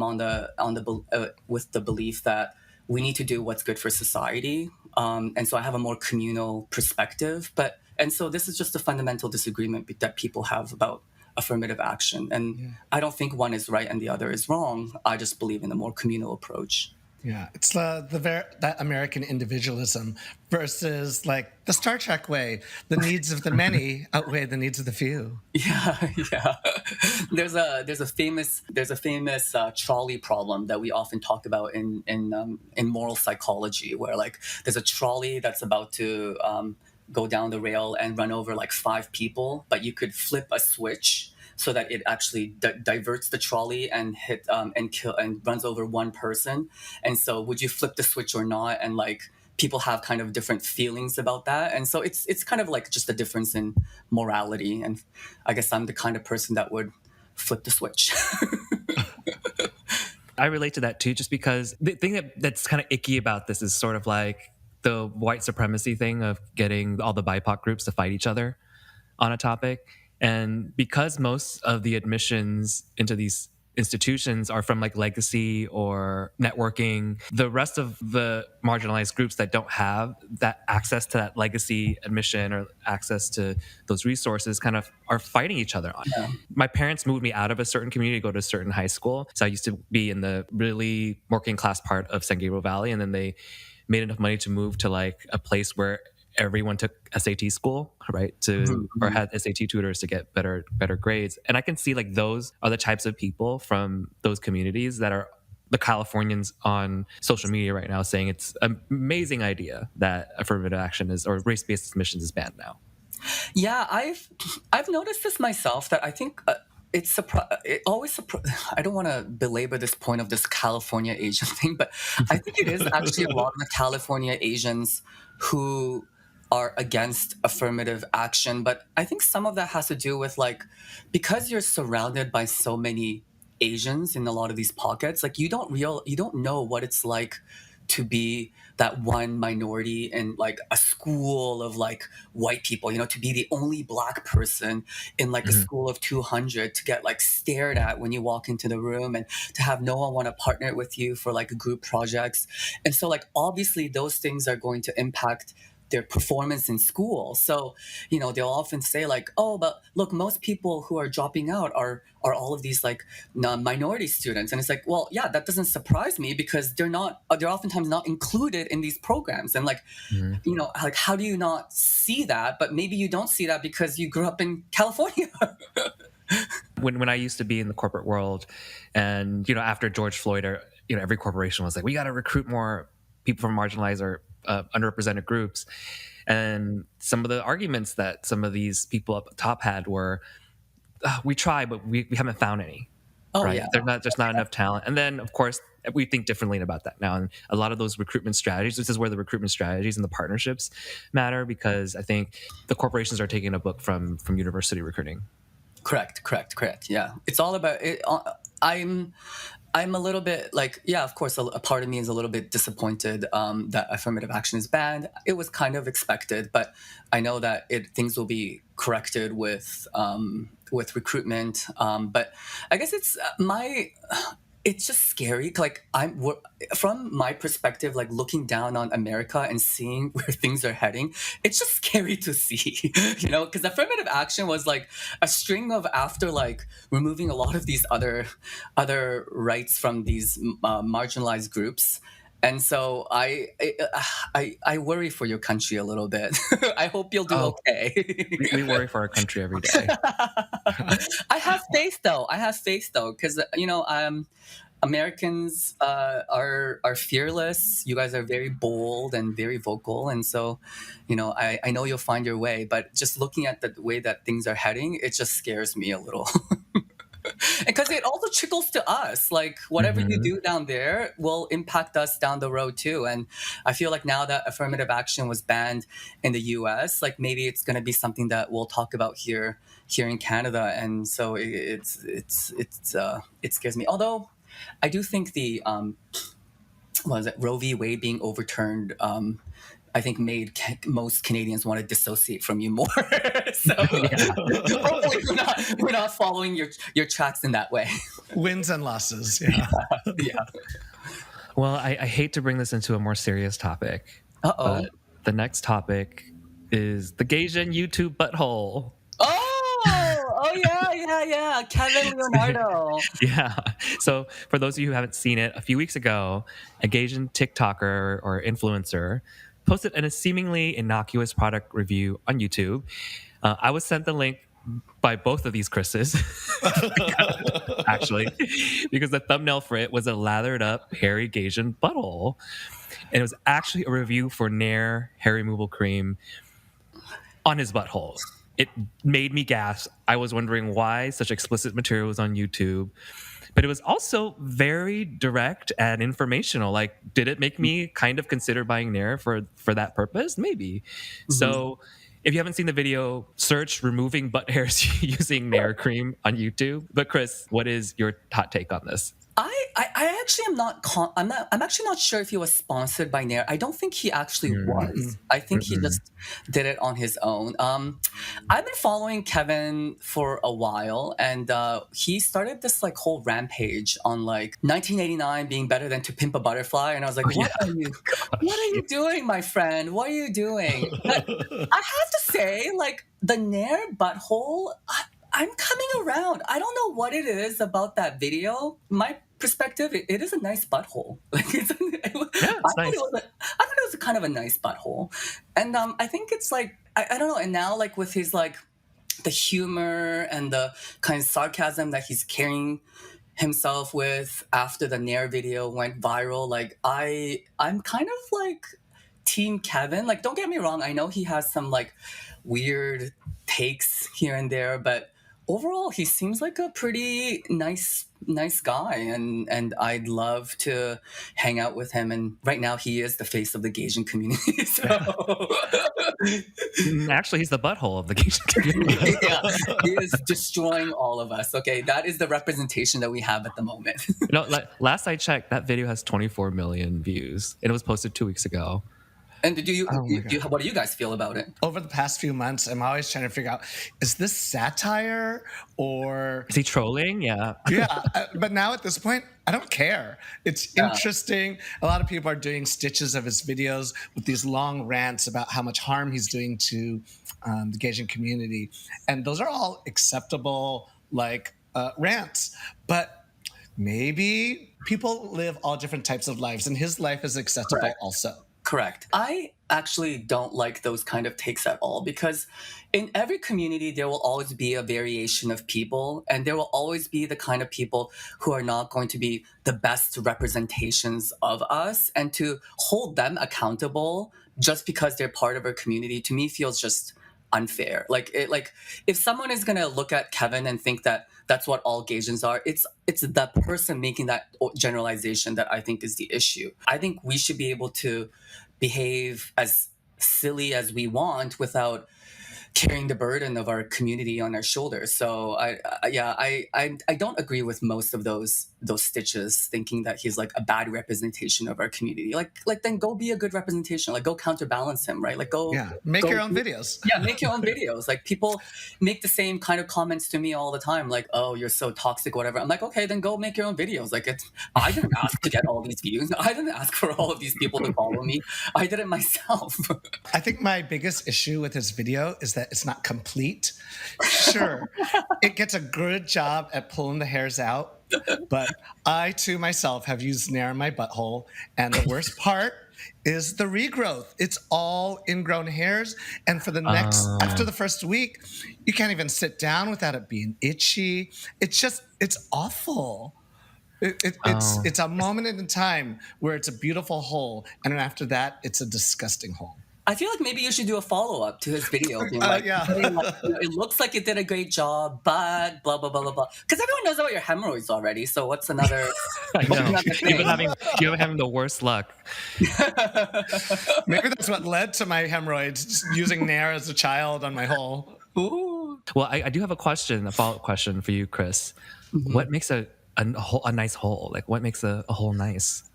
with the belief that we need to do what's good for society, and so I have a more communal perspective. And so this is just a fundamental disagreement that people have about affirmative action, and I don't think one is right and the other is wrong. I just believe in a more communal approach. Yeah, it's that American individualism versus like the Star Trek way. The needs of the many outweigh the needs of the few. Yeah. There's a famous trolley problem that we often talk about in moral psychology, where like there's a trolley that's about to go down the rail and run over like 5 people, but you could flip a switch so that it actually diverts the trolley and runs over one person. And so would you flip the switch or not? And like people have kind of different feelings about that. And so it's kind of like just a difference in morality. And I guess I'm the kind of person that would flip the switch. I relate to that too, just because the thing that's kind of icky about this is sort of like the white supremacy thing of getting all the BIPOC groups to fight each other on a topic. And because most of the admissions into these institutions are from like legacy or networking. The rest of the marginalized groups that don't have that access to that legacy admission or access to those resources kind of are fighting each other on. Yeah. My parents moved me out of a certain community to go to a certain high school. So I used to be in the really working class part of San Gabriel Valley, and then they made enough money to move to like a place where everyone took SAT school, right? Or had SAT tutors to get better grades. And I can see like those are the types of people from those communities that are the Californians on social media right now saying it's an amazing idea that affirmative action is or race-based admissions is banned now. Yeah, I've noticed this myself that I think it always I don't want to belabor this point of this California Asian thing, but I think it is actually a lot of the California Asians who are against affirmative action. But I think some of that has to do with like because you're surrounded by so many Asians in a lot of these pockets, like you don't know what it's like to be that one minority in like a school of like white people, to be the only Black person in like a school of 200, to get like stared at when you walk into the room and to have no one want to partner with you for like group projects. And so like obviously those things are going to impact their performance in school. So, they'll often say like, oh, but look, most people who are dropping out are all of these like minority students. And it's like, well, yeah, that doesn't surprise me because they're oftentimes not included in these programs. And like, like how do you not see that? But maybe you don't see that because you grew up in California. When I used to be in the corporate world and, after George Floyd, every corporation was like, we got to recruit more people from marginalized or underrepresented groups. And some of the arguments that some of these people up top had were, we try, but we haven't found any. Oh, right? Yeah. There's not enough talent. And then, of course, we think differently about that now. And a lot of those recruitment strategies, this is where the recruitment strategies and the partnerships matter, because I think the corporations are taking a book from university recruiting. Correct. Yeah. It's all about it. I'm a little bit like, yeah, of course, a part of me is a little bit disappointed that affirmative action is banned. It was kind of expected, but I know that things will be corrected with recruitment. But I guess it's just scary. Like from my perspective, like looking down on America and seeing where things are heading, it's just scary to see, because affirmative action was like a string of after like removing a lot of these other rights from these marginalized groups. And so I worry for your country a little bit. I hope you'll do okay. We worry for our country every day. I have faith though, because Americans are fearless. You guys are very bold and very vocal, and so I know you'll find your way. But just looking at the way that things are heading, it just scares me a little. Because it also trickles to us. Like whatever you do down there will impact us down the road too. And I feel like now that affirmative action was banned in the US, like maybe it's going to be something that we'll talk about here in Canada. And so it scares me. Although I do think the Roe v. Wade being overturned, I think made most Canadians want to dissociate from you more. So hopefully we're not following your tracks in that way. Wins and losses. Yeah. Yeah. Well, I hate to bring this into a more serious topic. But the next topic is the Gaysian YouTube butthole. Oh yeah. Kevin Leonardo. Yeah. So for those of you who haven't seen it, a few weeks ago, a Gaysian TikToker or influencer posted a seemingly innocuous product review on YouTube. I was sent the link by both of these Chris's, actually, because the thumbnail for it was a lathered up, hairy Gaysian butthole. And it was actually a review for Nair hair removal cream on his butthole. It made me gasp. I was wondering why such explicit material was on YouTube. But it was also very direct and informational. Like, did it make me kind of consider buying Nair for that purpose? Maybe. Mm-hmm. So if you haven't seen the video, search removing butt hairs using Nair cream on YouTube. But Chris, what is your hot take on this? I actually am not. I'm actually not sure if he was sponsored by Nair. I don't think he actually was. I think he just did it on his own. I've been following Kevin for a while, and he started this like whole rampage on like 1989 being better than To Pimp a Butterfly, and I was like, what are you? What are you doing, my friend? What are you doing? But I have to say, like the Nair butthole. I'm coming around. I don't know what it is about that video. My perspective, it is a nice butthole. Like It's nice. I thought it was a kind of a nice butthole, and I think it's like I don't know. And now like with his like the humor and the kind of sarcasm that he's carrying himself with after the Nair video went viral, like I'm kind of like Team Kevin. Like don't get me wrong, I know he has some like weird takes here and there, but overall he seems like a pretty nice guy, and I'd love to hang out with him, and right now he is the face of the Gaysian community. So Actually, he's the butthole of the Gaysian community. yeah, he is destroying all of us. Okay, that is the representation that we have at the moment. Like, last I checked, that video has 24 million views, and it was posted 2 weeks ago. And what do you guys feel about it? Over the past few months, I'm always trying to figure out, is this satire or... Is he trolling? Yeah. Yeah, but now at this point, I don't care. It's interesting. A lot of people are doing stitches of his videos with these long rants about how much harm he's doing to the Gaysian community. And those are all acceptable, like, rants. But maybe people live all different types of lives, and his life is acceptable also. Correct. I actually don't like those kind of takes at all, because in every community, there will always be a variation of people, and there will always be the kind of people who are not going to be the best representations of us, and to hold them accountable just because they're part of our community, to me feels just unfair. Like if someone is going to look at Kevin and think that that's what all Gaysians are, it's the person making that generalization that I think is the issue. I think we should be able to behave as silly as we want without carrying the burden of our community on our shoulders. So I don't agree with most of those stitches, thinking that he's like a bad representation of our community. Like then go be a good representation. Like go counterbalance him, right? Like make your own videos. Yeah, make your own videos. Like people make the same kind of comments to me all the time, like, "Oh, you're so toxic," whatever. I'm like, okay, then go make your own videos. Like I didn't ask to get all these views. I didn't ask for all of these people to follow me. I did it myself. I think my biggest issue with his video is that it's not complete. Sure, it gets a good job at pulling the hairs out, but I too myself have used Nair in my butthole, and the worst part is the regrowth. It's all ingrown hairs, and for the next after the first week, you can't even sit down without it being itchy. It's awful. It's a moment in time where it's a beautiful hole, and then after that, it's a disgusting hole. I feel like maybe you should do a follow-up to his video. Being like, it looks like you did a great job, but blah, blah, blah, blah, blah. Because everyone knows about your hemorrhoids already, so what's another... I know. You've been having the worst luck. Maybe that's what led to my hemorrhoids, using Nair as a child on my hole. Ooh. Well, I do have a follow-up question for you, Chris. Mm-hmm. What makes a nice hole? Like, what makes a hole nice?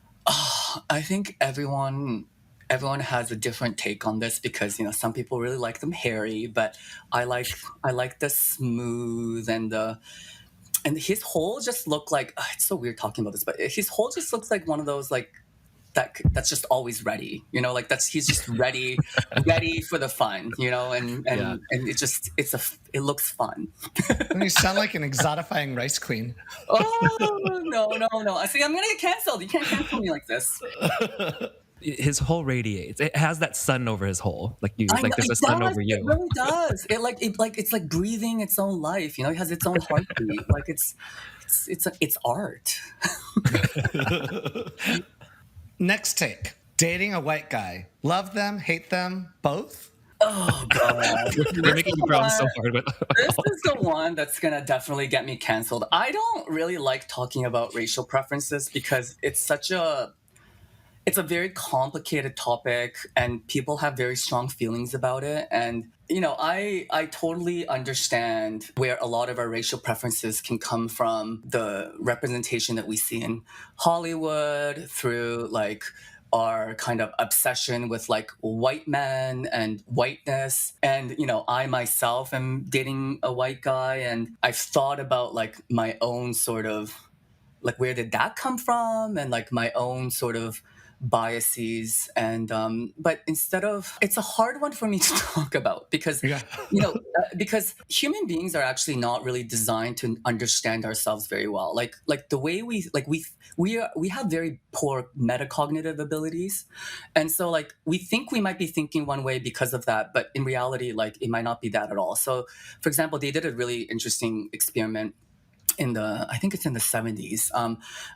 I think everyone has a different take on this, because some people really like them hairy, but I like the smooth, and his hole just looked like, it's so weird talking about this, but his hole just looks like one of those like that's just always ready, like he's just ready for the fun, and it looks fun. You sound like an exotifying rice queen. Oh no! I see, I'm gonna get canceled. You can't cancel me like this. His hole radiates. It has that sun over his hole. Like there's a sun over you. It really does. It's like breathing its own life. It has its own heartbeat. Like it's art. Next take. Dating a white guy. Love them, hate them, both? Oh god. You're making me groan so hard. This is the one that's gonna definitely get me canceled. I don't really like talking about racial preferences, because it's a very complicated topic, and people have very strong feelings about it. And I totally understand where a lot of our racial preferences can come from the representation that we see in Hollywood through like our kind of obsession with like white men and whiteness. And, I myself am dating a white guy, and I've thought about like my own sort of like where did that come from, and like my own sort of biases. And but instead of, it's a hard one for me to talk about because Yeah. because human beings are actually not really designed to understand ourselves very well. Like the way we have very poor metacognitive abilities, and so like we think we might be thinking one way because of that, but in reality like it might not be that at all. So for example, they did a really interesting experiment I think it's in the 70s,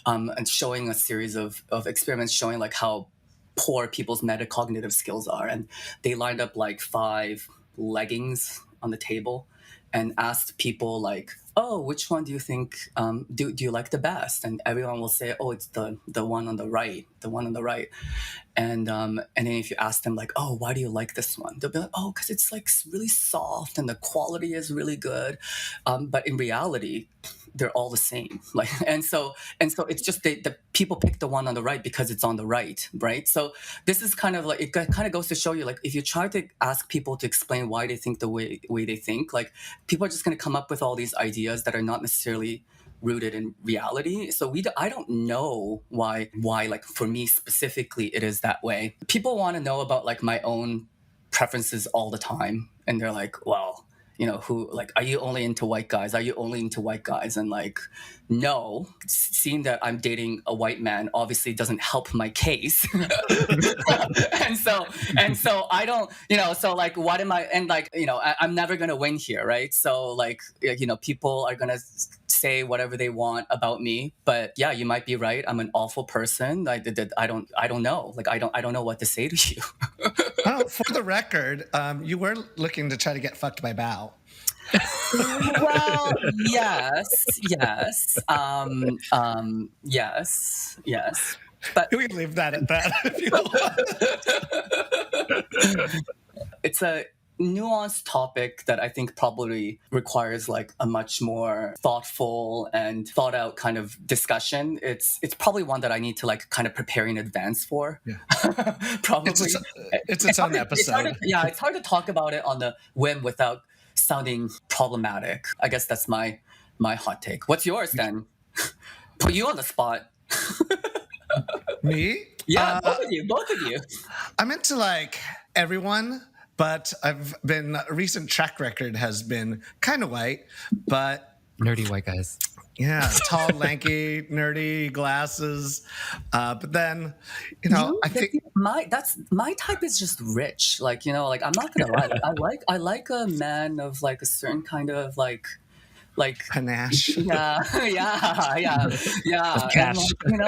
and showing a series of experiments showing like how poor people's metacognitive skills are. And they lined up like 5 leggings on the table and asked people like, oh, which one do you think, do you like the best? And everyone will say, oh, it's the one on the right, the one on the right. And then if you ask them like, oh, why do you like this one? They'll be like, oh, because it's like really soft and the quality is really good. But in reality, they're all the same. Like, and so it's just the people pick the one on the right because it's on the right. So this is kind of like, it kind of goes to show you, like, if you try to ask people to explain why they think the way they think, like, people are just going to come up with all these ideas that are not necessarily rooted in reality. So I don't know why like for me specifically it is that way. People want to know about like my own preferences all the time, and they're like, well, who, like, are you only into white guys? Are you only into white guys? And like, no, seeing that I'm dating a white man obviously doesn't help my case. and so I don't, so like, what am I, and like, I'm never going to win here. Right. So like, people are going to say whatever they want about me, but yeah, you might be right. I'm an awful person. I don't know. Like, I don't know what to say to you. Oh, for the record, you were looking to try to get fucked by Bao. Well, yes, but We can leave that at that if you want. it's a nuanced topic that I think probably requires like a much more thoughtful and thought out kind of discussion. It's probably one that I need to like kind of prepare in advance for. Yeah. Probably it's its own episode. It's hard to talk about it on the whim without sounding problematic. I guess that's my hot take. What's yours then? Put you on the spot. Me? Yeah, both of you. I'm into like everyone, but recent track record has been kind of white, but Nerdy white guys. yeah, tall, lanky, nerdy, glasses. But then, I think my type is just rich. Like, like, I'm not gonna lie. I like a man of like a certain kind of like panache. yeah. Of cash. And,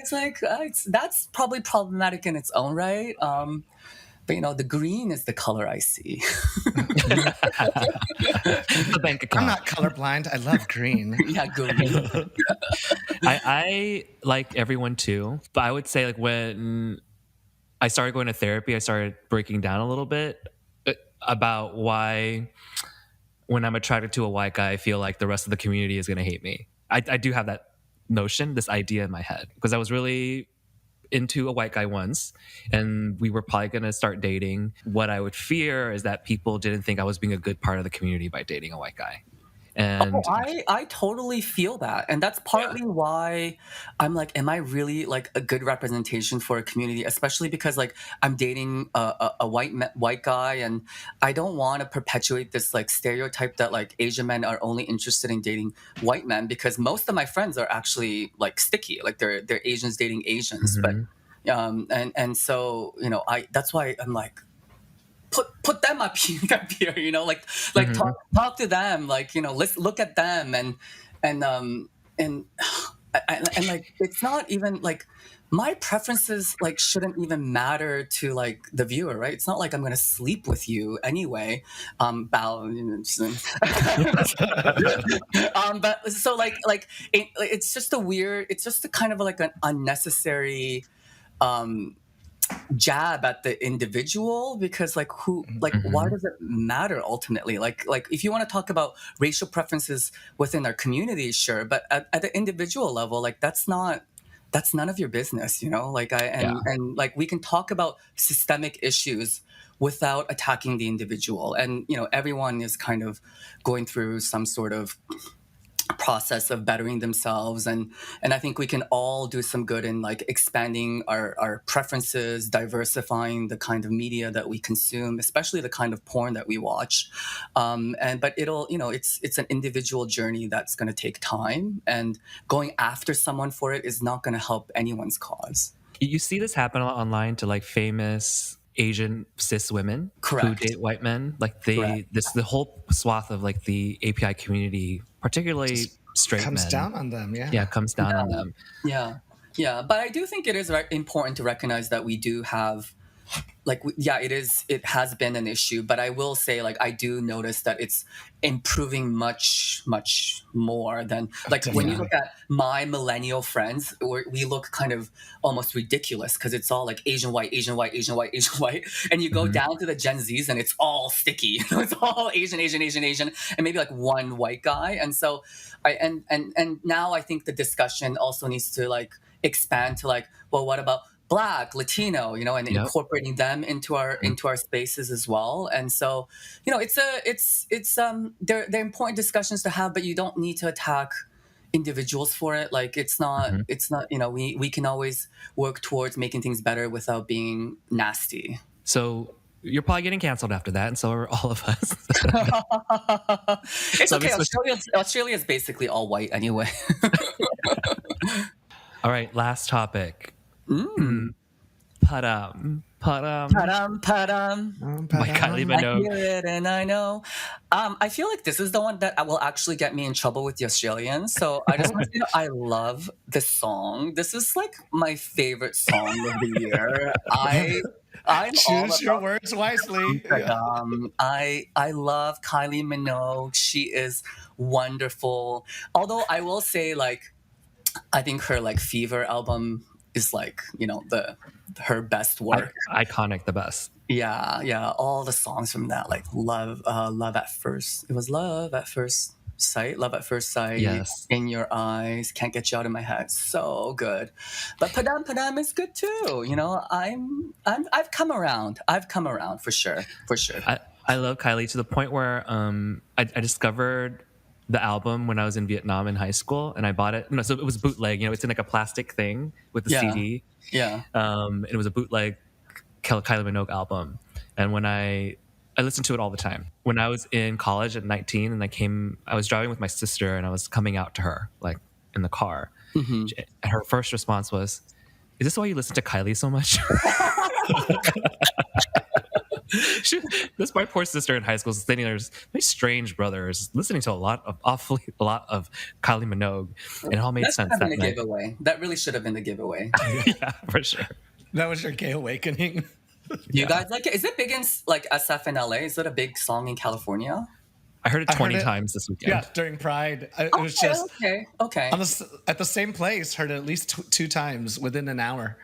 it's like that's probably problematic in its own right. But the green is the color I see. The bank account. I'm not colorblind. I love green. Yeah, green. I like everyone too, but I would say like when I started going to therapy, I started breaking down a little bit about why when I'm attracted to a white guy, I feel like the rest of the community is going to hate me. I do have that notion, this idea in my head, because I was really into a white guy once and we were probably going to start dating. What I would fear is that people didn't think I was being a good part of the community by dating a white guy. And I totally feel that. And that's partly why I'm like, am I really like a good representation for a community? Especially because like I'm dating a white guy, and I don't want to perpetuate this like stereotype that like Asian men are only interested in dating white men, because most of my friends are actually like sticky, like they're Asians dating Asians. Mm-hmm. But and so that's why I'm like, put them up here, like Mm-hmm. talk to them, like let's look at them, and like it's not even like my preferences like shouldn't even matter to like the viewer, right? It's not like I'm gonna sleep with you anyway. But so like it's just a kind of like an unnecessary jab at the individual, because like why Mhm. does it matter ultimately? Like if you want to talk about racial preferences within our community, sure, but at the individual level, like that's none of your business, you know. Like Yeah. and like we can talk about systemic issues without attacking the individual, and you know everyone is kind of going through some sort of process of bettering themselves, and I think we can all do some good in like expanding our preferences, diversifying the kind of media that we consume, especially the kind of porn that we watch. And but it'll, you know, it's an individual journey that's going to take time, and going after someone for it is not going to help anyone's cause. You see this happen online to like famous Asian cis women who Correct. date white men. Like Correct. the whole swath of like the API community, particularly Just straight comes men, down on them. yeah, Yeah. comes down on them. Yeah. Yeah. But I do think it is important to recognize that we do have like yeah, it has been an issue, but I will say like I do notice that it's improving much more than like when you Definitely. look at my millennial friends, we look kind of almost ridiculous because it's all like Asian white, Asian white, Asian white, Asian white, and you go Mhm. down to the Gen Zs and it's all sticky. It's all Asian, and maybe like one white guy. And so and now I think the discussion also needs to like expand to like, well, what about Black, Latino, you know, and Yep. incorporating them into our spaces as well. And so, you know, they're important discussions to have, but you don't need to attack individuals for it. Like Mhm. it's not, you know, we can always work towards making things better without being nasty. So you're probably getting canceled after that, and so are all of us. It's So I've been okay. switching. Australia is basically all white anyway. All right, last topic. Mm. Padam, padam Padam, padam. by Kylie Ba-dum. I Minogue. hear it and I know. I feel like this is the one that will actually get me in trouble with the Australians. So I just want to say that I love this song. This is like my favorite song of the year. I'm all Choose your about words wisely. Yeah. I love Kylie Minogue. She is wonderful. Although I will say like I think her like Fever album is like, you know, the her best work. Iconic, the best. Yeah, yeah, all the songs from that, like Love at First. It was Love at First Sight, Love at First Sight, Yes. In Your Eyes, Can't Get You Out of My Head. So good. But Padam Padam is good too. You know, I've come around. I've come around for sure. For sure. I love Kylie to the point where I discovered the album when I was in Vietnam in high school, and I bought it. No, so it was bootleg. You know, it's in like a plastic thing with the Yeah. CD. Yeah. It was a bootleg Kylie Minogue album, and when I listened to it all the time. When I was in college at 19, and I was driving with my sister, and I was coming out to her like in the car, Hmm. and her first response was, "Is this why you listen to Kylie so much?" This my poor sister in high school sitting there, my strange brothers listening to a lot of Kylie Minogue, and it all made That should sense have been that a night. giveaway. That really should have been the giveaway. Yeah, for sure. That was your gay awakening. You Yeah, guys like it? Is it big in like SF in LA? Is it a big song in California? I heard it I heard 20 it, times this yeah, weekend. during Pride. It was just Okay. at the same place. Heard it at least two times within an hour.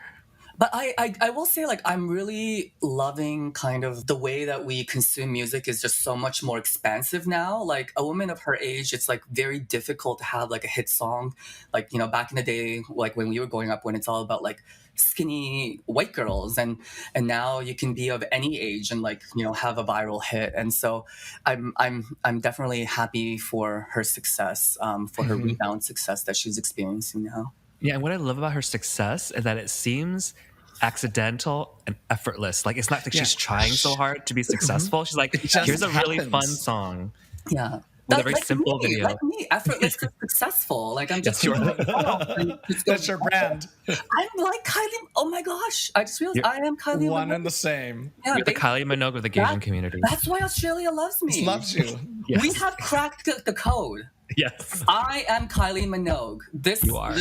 But I will say, like, I'm really loving kind of the way that we consume music is just so much more expansive now. Like, a woman of her age, it's like very difficult to have like a hit song. Like, you know, back in the day, like when we were growing up, when it's all about like skinny white girls, and now you can be of any age and like, you know, have a viral hit. And so I'm definitely happy for her success, for her Mhm. rebound success that she's experiencing now. Yeah, and what I love about her success is that it seems accidental and effortless. Like it's not like Yeah. she's trying so hard to be Mhm. successful. She's like, It just here's a really fun happens. song Yeah. with a very simple Like video. me, effortless and successful. Like I'm just Yes, you are. and just go. That's your brand. I'm like Kylie. Oh my gosh! I just realized You're, I am Kylie One Minogue. and the same. Yeah, you're the Kylie Minogue of the Asian community. that's why Australia loves Just me. loves you. Yes. We have cracked the code. Yes, I am Kylie Minogue. you are.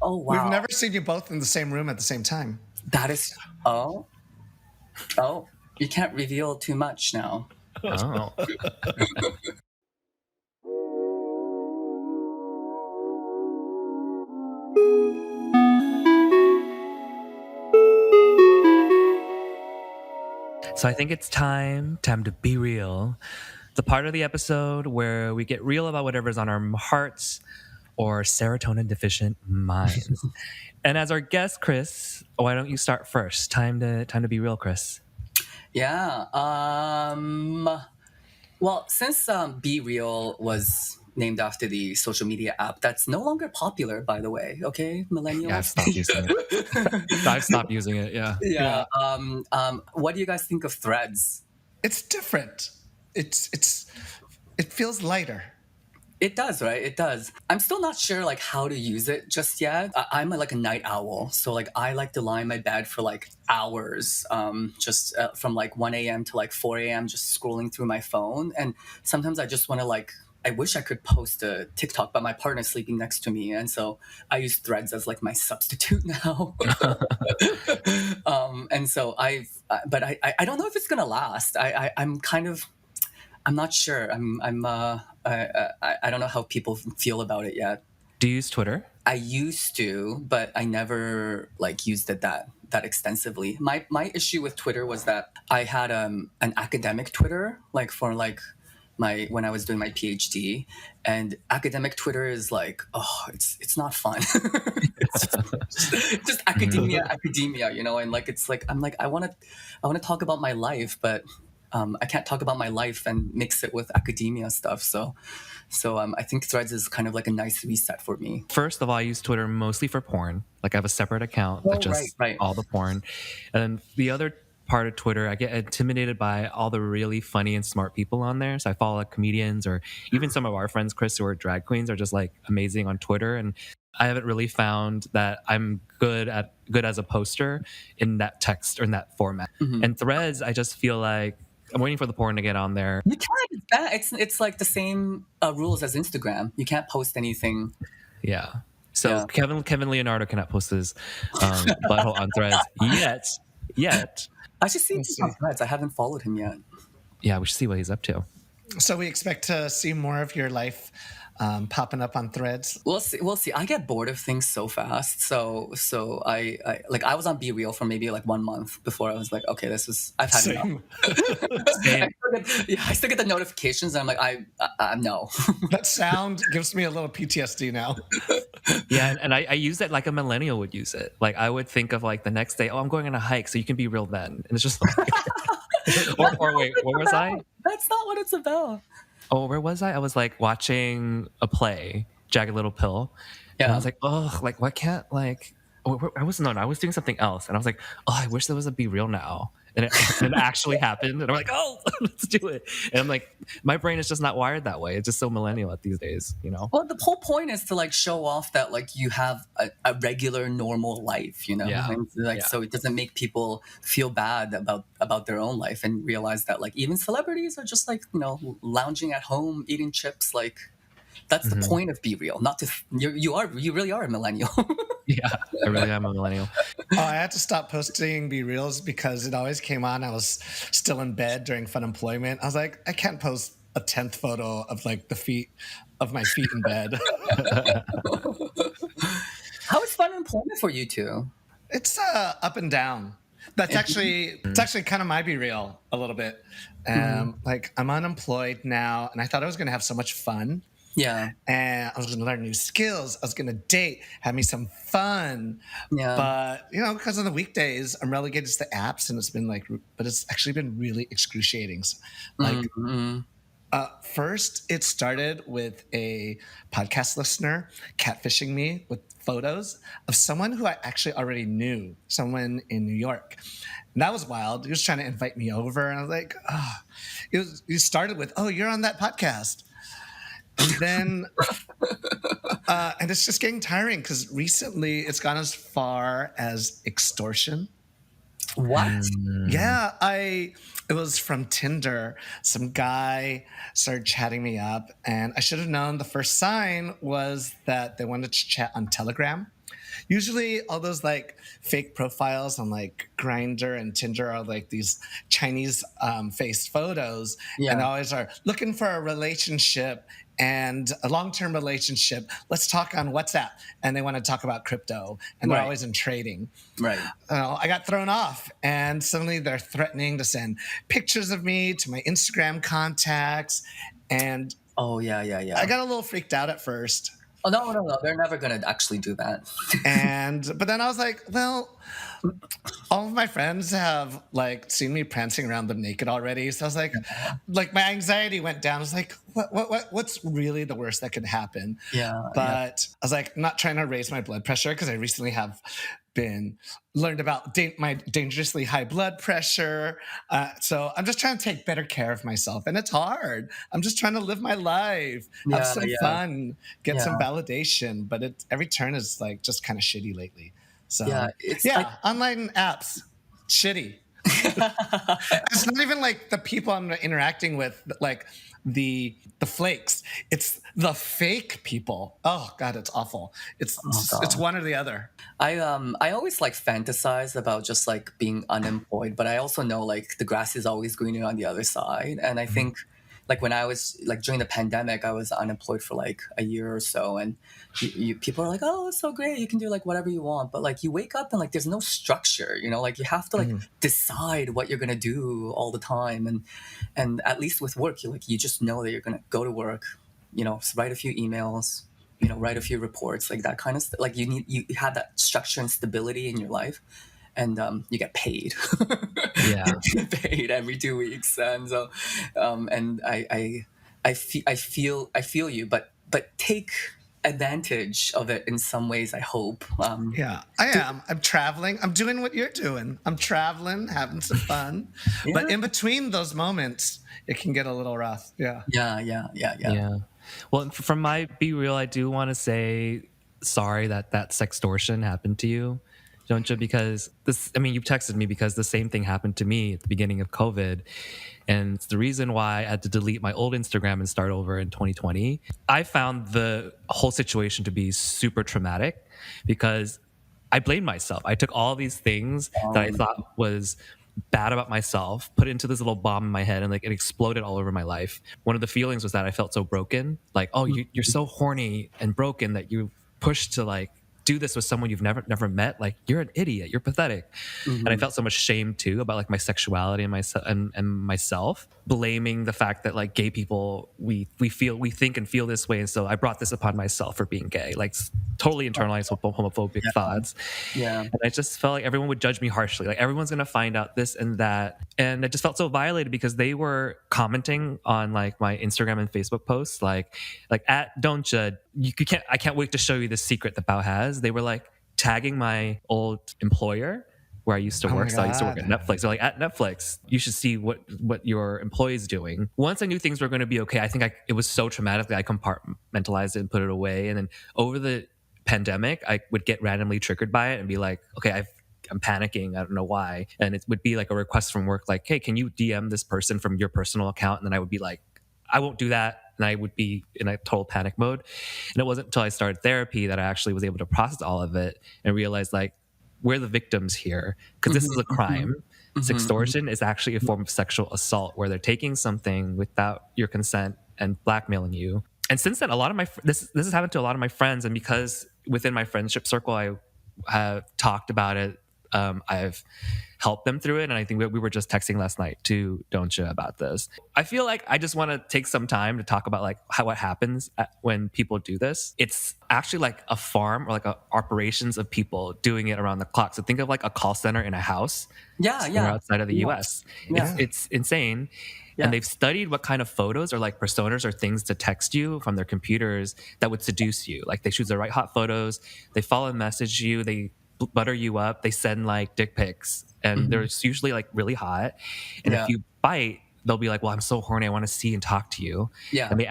Oh We've wow. never seen you both in the same room at the same time. That is. Oh. You can't reveal too much now. Oh. So I think it's time to be real. The part of the episode where we get real about whatever's on our hearts or serotonin deficient minds. And as our guest, Chris, why don't you start first? Time to be real, Chris. Yeah. Well, since Be Real was named after the social media app that's no longer popular, by the way. Okay, millennials. Yeah, I've stopped using it. I've stopped using it. Yeah. Yeah. What do you guys think of Threads? It's different. It feels lighter. It does, right? It does. I'm still not sure like how to use it just yet. I'm like a night owl, so like I like to lie in my bed for like hours, just from like 1 a.m. to like 4 a.m. just scrolling through my phone. And sometimes I just want to like. I wish I could post a TikTok, but my partner's sleeping next to me, and so I use Threads as like my substitute now. And so but I don't know if it's gonna last. I'm kind of I'm not sure. I don't know how people feel about it yet. Do you use Twitter? I used to, but I never like used it that extensively. My issue with Twitter was that I had an academic Twitter like for like my when I was doing my PhD, and academic Twitter is like it's not fun. It's just academia, you know, and like it's like I'm like I want to talk about my life, but I can't talk about my life and mix it with academia stuff. So I think Threads is kind of like a nice reset for me. First of all, I use Twitter mostly for porn. Like I have a separate account that just right. all the porn. And the other part of Twitter, I get intimidated by all the really funny and smart people on there. So I follow like comedians or even some of our friends, Chris, who are drag queens, are just like amazing on Twitter. And I haven't really found that I'm good as a poster in that text or in that format. Mm-hmm. And Threads, I just feel like I'm waiting for the porn to get on there. You can't. It's like the same rules as Instagram. You can't post anything. Yeah. So yeah. Kevin Leonardo cannot post his butthole on Threads yet. I should see him on Threads. I haven't followed him yet. Yeah, we should see what he's up to. So we expect to see more of your life popping up on Threads. We'll see. I get bored of things so fast. So I was on Be Real for maybe like 1 month before I was like, okay, I've had enough. I still get the notifications and I'm like, no. That sound gives me a little PTSD now. Yeah, and I use it like a millennial would use it. Like I would think of like the next day, I'm going on a hike, so you can be real then. And it's just like, or wait, what was I? That's not what it's about. Oh, where was I? I was like watching a play, Jagged Little Pill. Yeah. And I was like, oh, like what can't like I was doing something else. And I was like, oh, I wish there was a Be Real now. And it actually happened. And I'm like, oh, let's do it. And I'm like, my brain is just not wired that way. It's just so millennial at these days, you know? Well, the whole point is to like show off that like you have a regular, normal life, you know? Yeah. And, like, so it doesn't make people feel bad about their own life and realize that like even celebrities are just like, you know, lounging at home, eating chips. Like that's the point of Be Real, not to, you really are a millennial. Yeah, I really am a millennial. I had to stop posting Be Reals because it always came on. I was still in bed during Fun Employment. I was like, I can't post a 10th photo of like my feet in bed. How is Fun Employment for you two? It's up and down. It's actually kind of my Be Real a little bit. Like I'm unemployed now, and I thought I was going to have so much fun. Yeah. And I was going to learn new skills. I was going to date, have me some fun. Yeah. But, you know, because on the weekdays, I'm relegated to the apps, and it's actually been really excruciating. Like, first, it started with a podcast listener catfishing me with photos of someone who I actually already knew, someone in New York. And that was wild. He was trying to invite me over, and I was like, he started with, you're on that podcast. And then, and it's just getting tiring because recently it's gone as far as extortion. What? Yeah, it was from Tinder. Some guy started chatting me up, and I should have known the first sign was that they wanted to chat on Telegram. Usually, all those like fake profiles on like Grinder and Tinder are like these Chinese faced photos, and Yeah. always are looking for a relationship and a long-term relationship. Let's talk on WhatsApp, and they want to talk about crypto, and they're Right. always in trading. Right. I got thrown off, and suddenly they're threatening to send pictures of me to my Instagram contacts, and Oh yeah, yeah, I yeah. got a little freaked out at first. Oh no, no, no! They're never gonna actually do that. But then I was like, well, all of my friends have like seen me prancing around them naked already. So I was like my anxiety went down. I was like, what's really the worst that could happen? Yeah, yeah, But I was like, not trying to raise my blood pressure because I recently have been learned about my dangerously high blood pressure. So I'm just trying to take better care of myself, and it's hard. I'm just trying to live my life, have yeah, some yeah, fun, get some yeah, validation. But every turn is like just kind of shitty lately. yeah. So It's like yeah, online apps, shitty. It's not even like the people I'm interacting with, like the flakes. It's the fake people. Oh God, it's awful. oh It's god. one or the other. I always like fantasize about just like being unemployed, but I also know like the grass is always greener on the other side. And I think like when I was like during the pandemic, I was unemployed for like a year or so, and people are like, "Oh, it's so great! You can do like whatever you want." But like you wake up and like there's no structure, you know. Like you have to like Mhm. decide what you're gonna do all the time, and at least with work, you just know that you're gonna go to work, you know, write a few emails, you know, write a few reports, like that kind of stuff. Like you have that structure and stability in your life, and you get paid. Yeah. You get paid every 2 weeks, and so and I feel you, but take advantage of it in some ways. I hope. Yeah, I am. I'm traveling. I'm doing what you're doing. I'm traveling, having some fun. But Yeah, in between those moments, it can get a little rough. Yeah. yeah, yeah, yeah, yeah. Yeah. Well, from my Be Real, I do want to say sorry that sextortion happened to you, don't you? Because you texted me because the same thing happened to me at the beginning of COVID. And it's the reason why I had to delete my old Instagram and start over in 2020. I found the whole situation to be super traumatic because I blamed myself. I took all these things that I Um, thought was bad about myself, put it into this little bomb in my head, and like it exploded all over my life. One of the feelings was that I felt so broken. Like, oh, you're so horny and broken that you pushed to like do this with someone you've never met. Like, you're an idiot. You're pathetic. And I mhm. felt so much shame too about like my sexuality and myself, blaming the fact that like gay people we think and feel this way, and so I brought this upon myself for being gay. Like totally internalized homophobic thoughts. Yeah, And I just felt like everyone would judge me harshly. Like everyone's gonna find out this and that. And I just felt so violated because they were commenting on like my Instagram and Facebook posts, like at Don't Judge, I can't wait to show you the secret that Bao has. They were like tagging my old employer where I used to Oh my work. So I used to work at God. Netflix. They're like, at Netflix, you should see what your employee is doing. Once I knew things were going to be okay, I think it was so traumatic that I compartmentalized it and put it away. And then over the pandemic, I would get randomly triggered by it and be like, okay, I'm panicking. I don't know why. And it would be like a request from work, like, hey, can you DM this person from your personal account? And then I would be like, I won't do that. And I would be in a total panic mode. And it wasn't until I started therapy that I actually was able to process all of it and realize like, we're the victims here because this is a crime. Sextortion is actually a form of sexual assault where they're taking something without your consent and blackmailing you. And since then, a lot of this has happened to a lot of my friends, and because within my friendship circle, I have talked about it. I've helped them through it, and I think we were just texting last night to Don'tcha about this. I feel like I just want to take some time to talk about like what happens when people do this. It's actually like a farm or like operations of people doing it around the clock. So think of like a call center in a house yeah, somewhere yeah, outside of the yeah, U.S. yeah, It's insane. yeah. And they've studied what kind of photos or like personas or things to text you from their computers that would seduce you. Like they choose the right hot photos, they follow and message you, they butter you up, they send like dick pics, and they're usually like really hot. And Yeah. if you bite, they'll be like, well, I'm so horny, I want to see and talk to you. Yeah. And they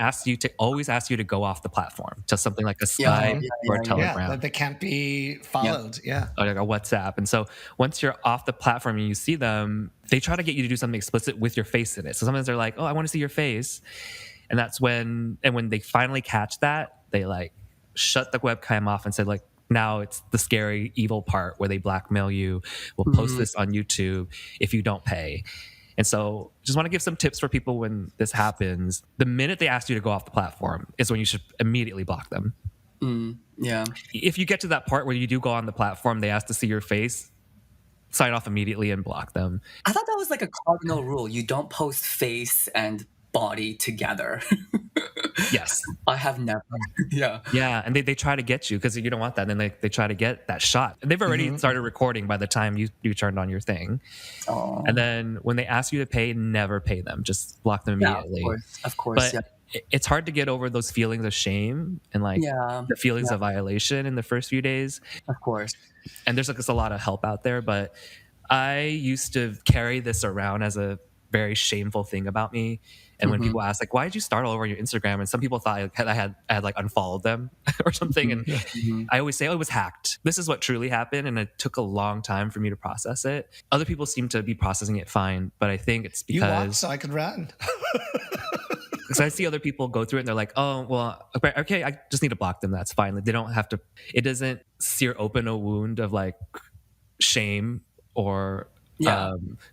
always ask you to go off the platform to something like a Yeah, Skype yeah, or a yeah, yeah. Yeah, Telegram that they can't be followed. Yeah. or like a WhatsApp. And so once you're off the platform and you see them, they try to get you to do something explicit with your face in it. So sometimes they're like, oh, I want to see your face. And when they finally catch that, they like shut the webcam off and said like, now it's the scary evil part where they blackmail you. We'll post this on YouTube if you don't pay. And so just want to give some tips for people when this happens. The minute they ask you to go off the platform is when you should immediately block them. Yeah. If you get to that part where you do go on the platform, they ask to see your face, sign off immediately and block them. I thought that was like a cardinal rule. You don't post face and body together. Yes. I have never. Yeah. Yeah. And they try to get you because you don't want that. And then they try to get that shot. They've already started recording by the time you turned on your thing. Oh. And then when they ask you to pay, never pay them. Just block them immediately. Yeah, of course. But it's hard to get over those feelings of shame and like the feelings of violation in the first few days. Of course. And there's like a lot of help out there, but I used to carry this around as a very shameful thing about me. And when people ask like, why did you start all over your Instagram? And some people thought I had like unfollowed them or something. And I always say, oh, it was hacked. This is what truly happened. And it took a long time for me to process it. Other people seem to be processing it fine, but I think it's because... You walked so I could run. Because I see other people go through it and they're like, oh, well, okay, I just need to block them. That's fine. Like, they don't have to, it doesn't sear open a wound of like shame or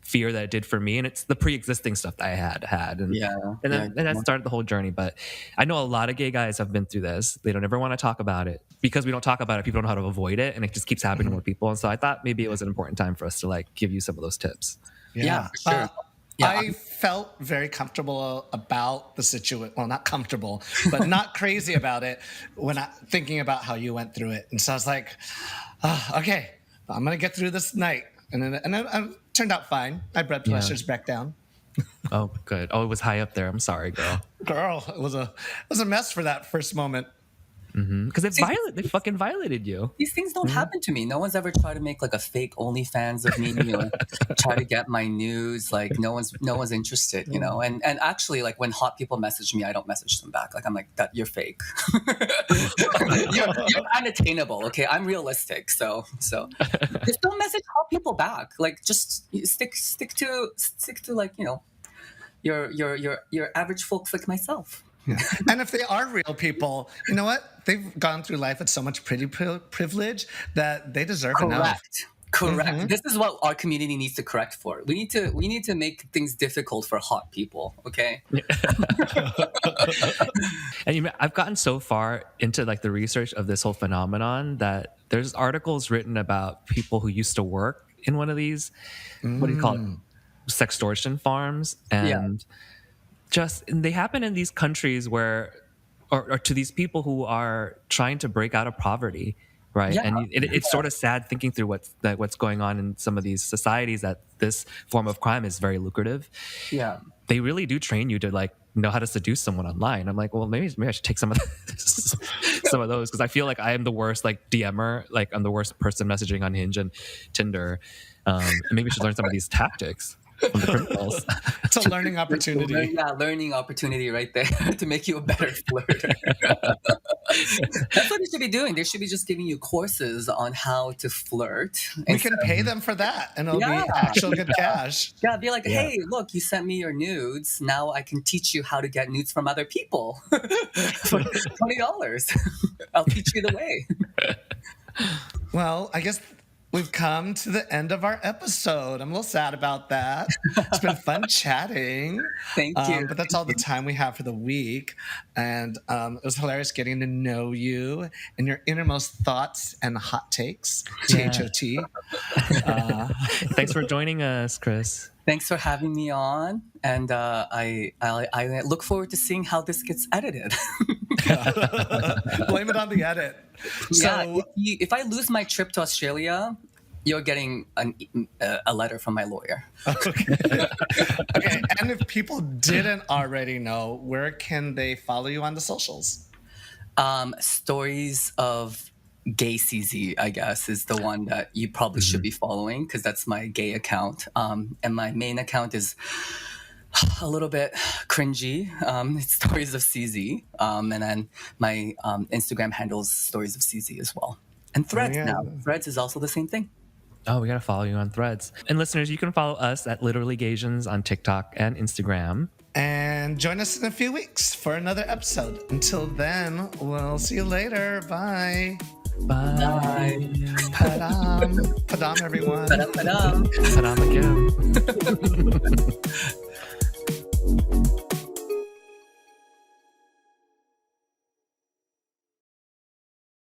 fear that it did for me. And it's the pre-existing stuff that I had. And, and that started the whole journey. But I know a lot of gay guys have been through this. They don't ever want to talk about it. Because we don't talk about it, people don't know how to avoid it. And it just keeps happening to more people. And so I thought maybe it was an important time for us to like give you some of those tips. Yeah, for sure. I felt very comfortable about the situation. Well, not comfortable, but not crazy about it when thinking about how you went through it. And so I was like, okay, I'm going to get through this night. And then it turned out fine. My blood pressure's back down. Oh, good. Oh, it was high up there. I'm sorry, girl. Girl, it was a mess for that first moment. Because they fucking violated you. These things don't happen to me. No one's ever tried to make like a fake OnlyFans of me or try to get my news. Like no one's interested, you know. And actually, like when hot people message me, I don't message them back. Like I'm like, that you're fake. you're unattainable. Okay, I'm realistic. So just don't message hot people back. Like just stick to like, you know, your average folks like myself. Yeah. And if they are real people, you know what? They've gone through life with so much pretty privilege that they deserve enough. Correct. This is what our community needs to correct for. We need to make things difficult for hot people. Okay. And I've gotten so far into like the research of this whole phenomenon that there's articles written about people who used to work in one of these, what do you call it, sextortion farms, and they happen in these countries where, or to these people who are trying to break out of poverty, right? Yeah. And it's sort of sad thinking through what's going on in some of these societies that this form of crime is very lucrative. Yeah, they really do train you to like know how to seduce someone online. I'm like, well, maybe I should take some of those because I feel like I am the worst like DMer, like I'm the worst person messaging on Hinge and Tinder. And maybe we should learn some of these tactics from the criminals. It's a learning opportunity. Yeah, learning opportunity right there to make you a better flirter. That's what they should be doing. They should be just giving you courses on how to flirt. We can pay them for that, and it'll be actual good cash. Yeah, be like, hey, look, you sent me your nudes. Now I can teach you how to get nudes from other people for $20. I'll teach you the way. Well, I guess we've come to the end of our episode. I'm a little sad about that. It's been fun chatting. Thank you. But that's all the time we have for the week. And it was hilarious getting to know you and your innermost thoughts and hot takes. THOT. Thanks for joining us, Chris. Thanks for having me on. And I look forward to seeing how this gets edited. Blame it on the edit. So, if I lose my trip to Australia, you're getting a letter from my lawyer. Okay. And if people didn't already know, where can they follow you on the socials? Stories of Gay CZ, I guess, is the one that you probably should be following because that's my gay account. And my main account is a little bit cringy. It's Stories of CZ. And then my Instagram handles Stories of CZ as well. And Threads now. Threads is also the same thing. Oh, we got to follow you on Threads. And listeners, you can follow us at Literally Gaysians on TikTok and Instagram. And join us in a few weeks for another episode. Until then, we'll see you later. Bye. Bye. Padam. Padam, everyone. Ta-da. Padam again.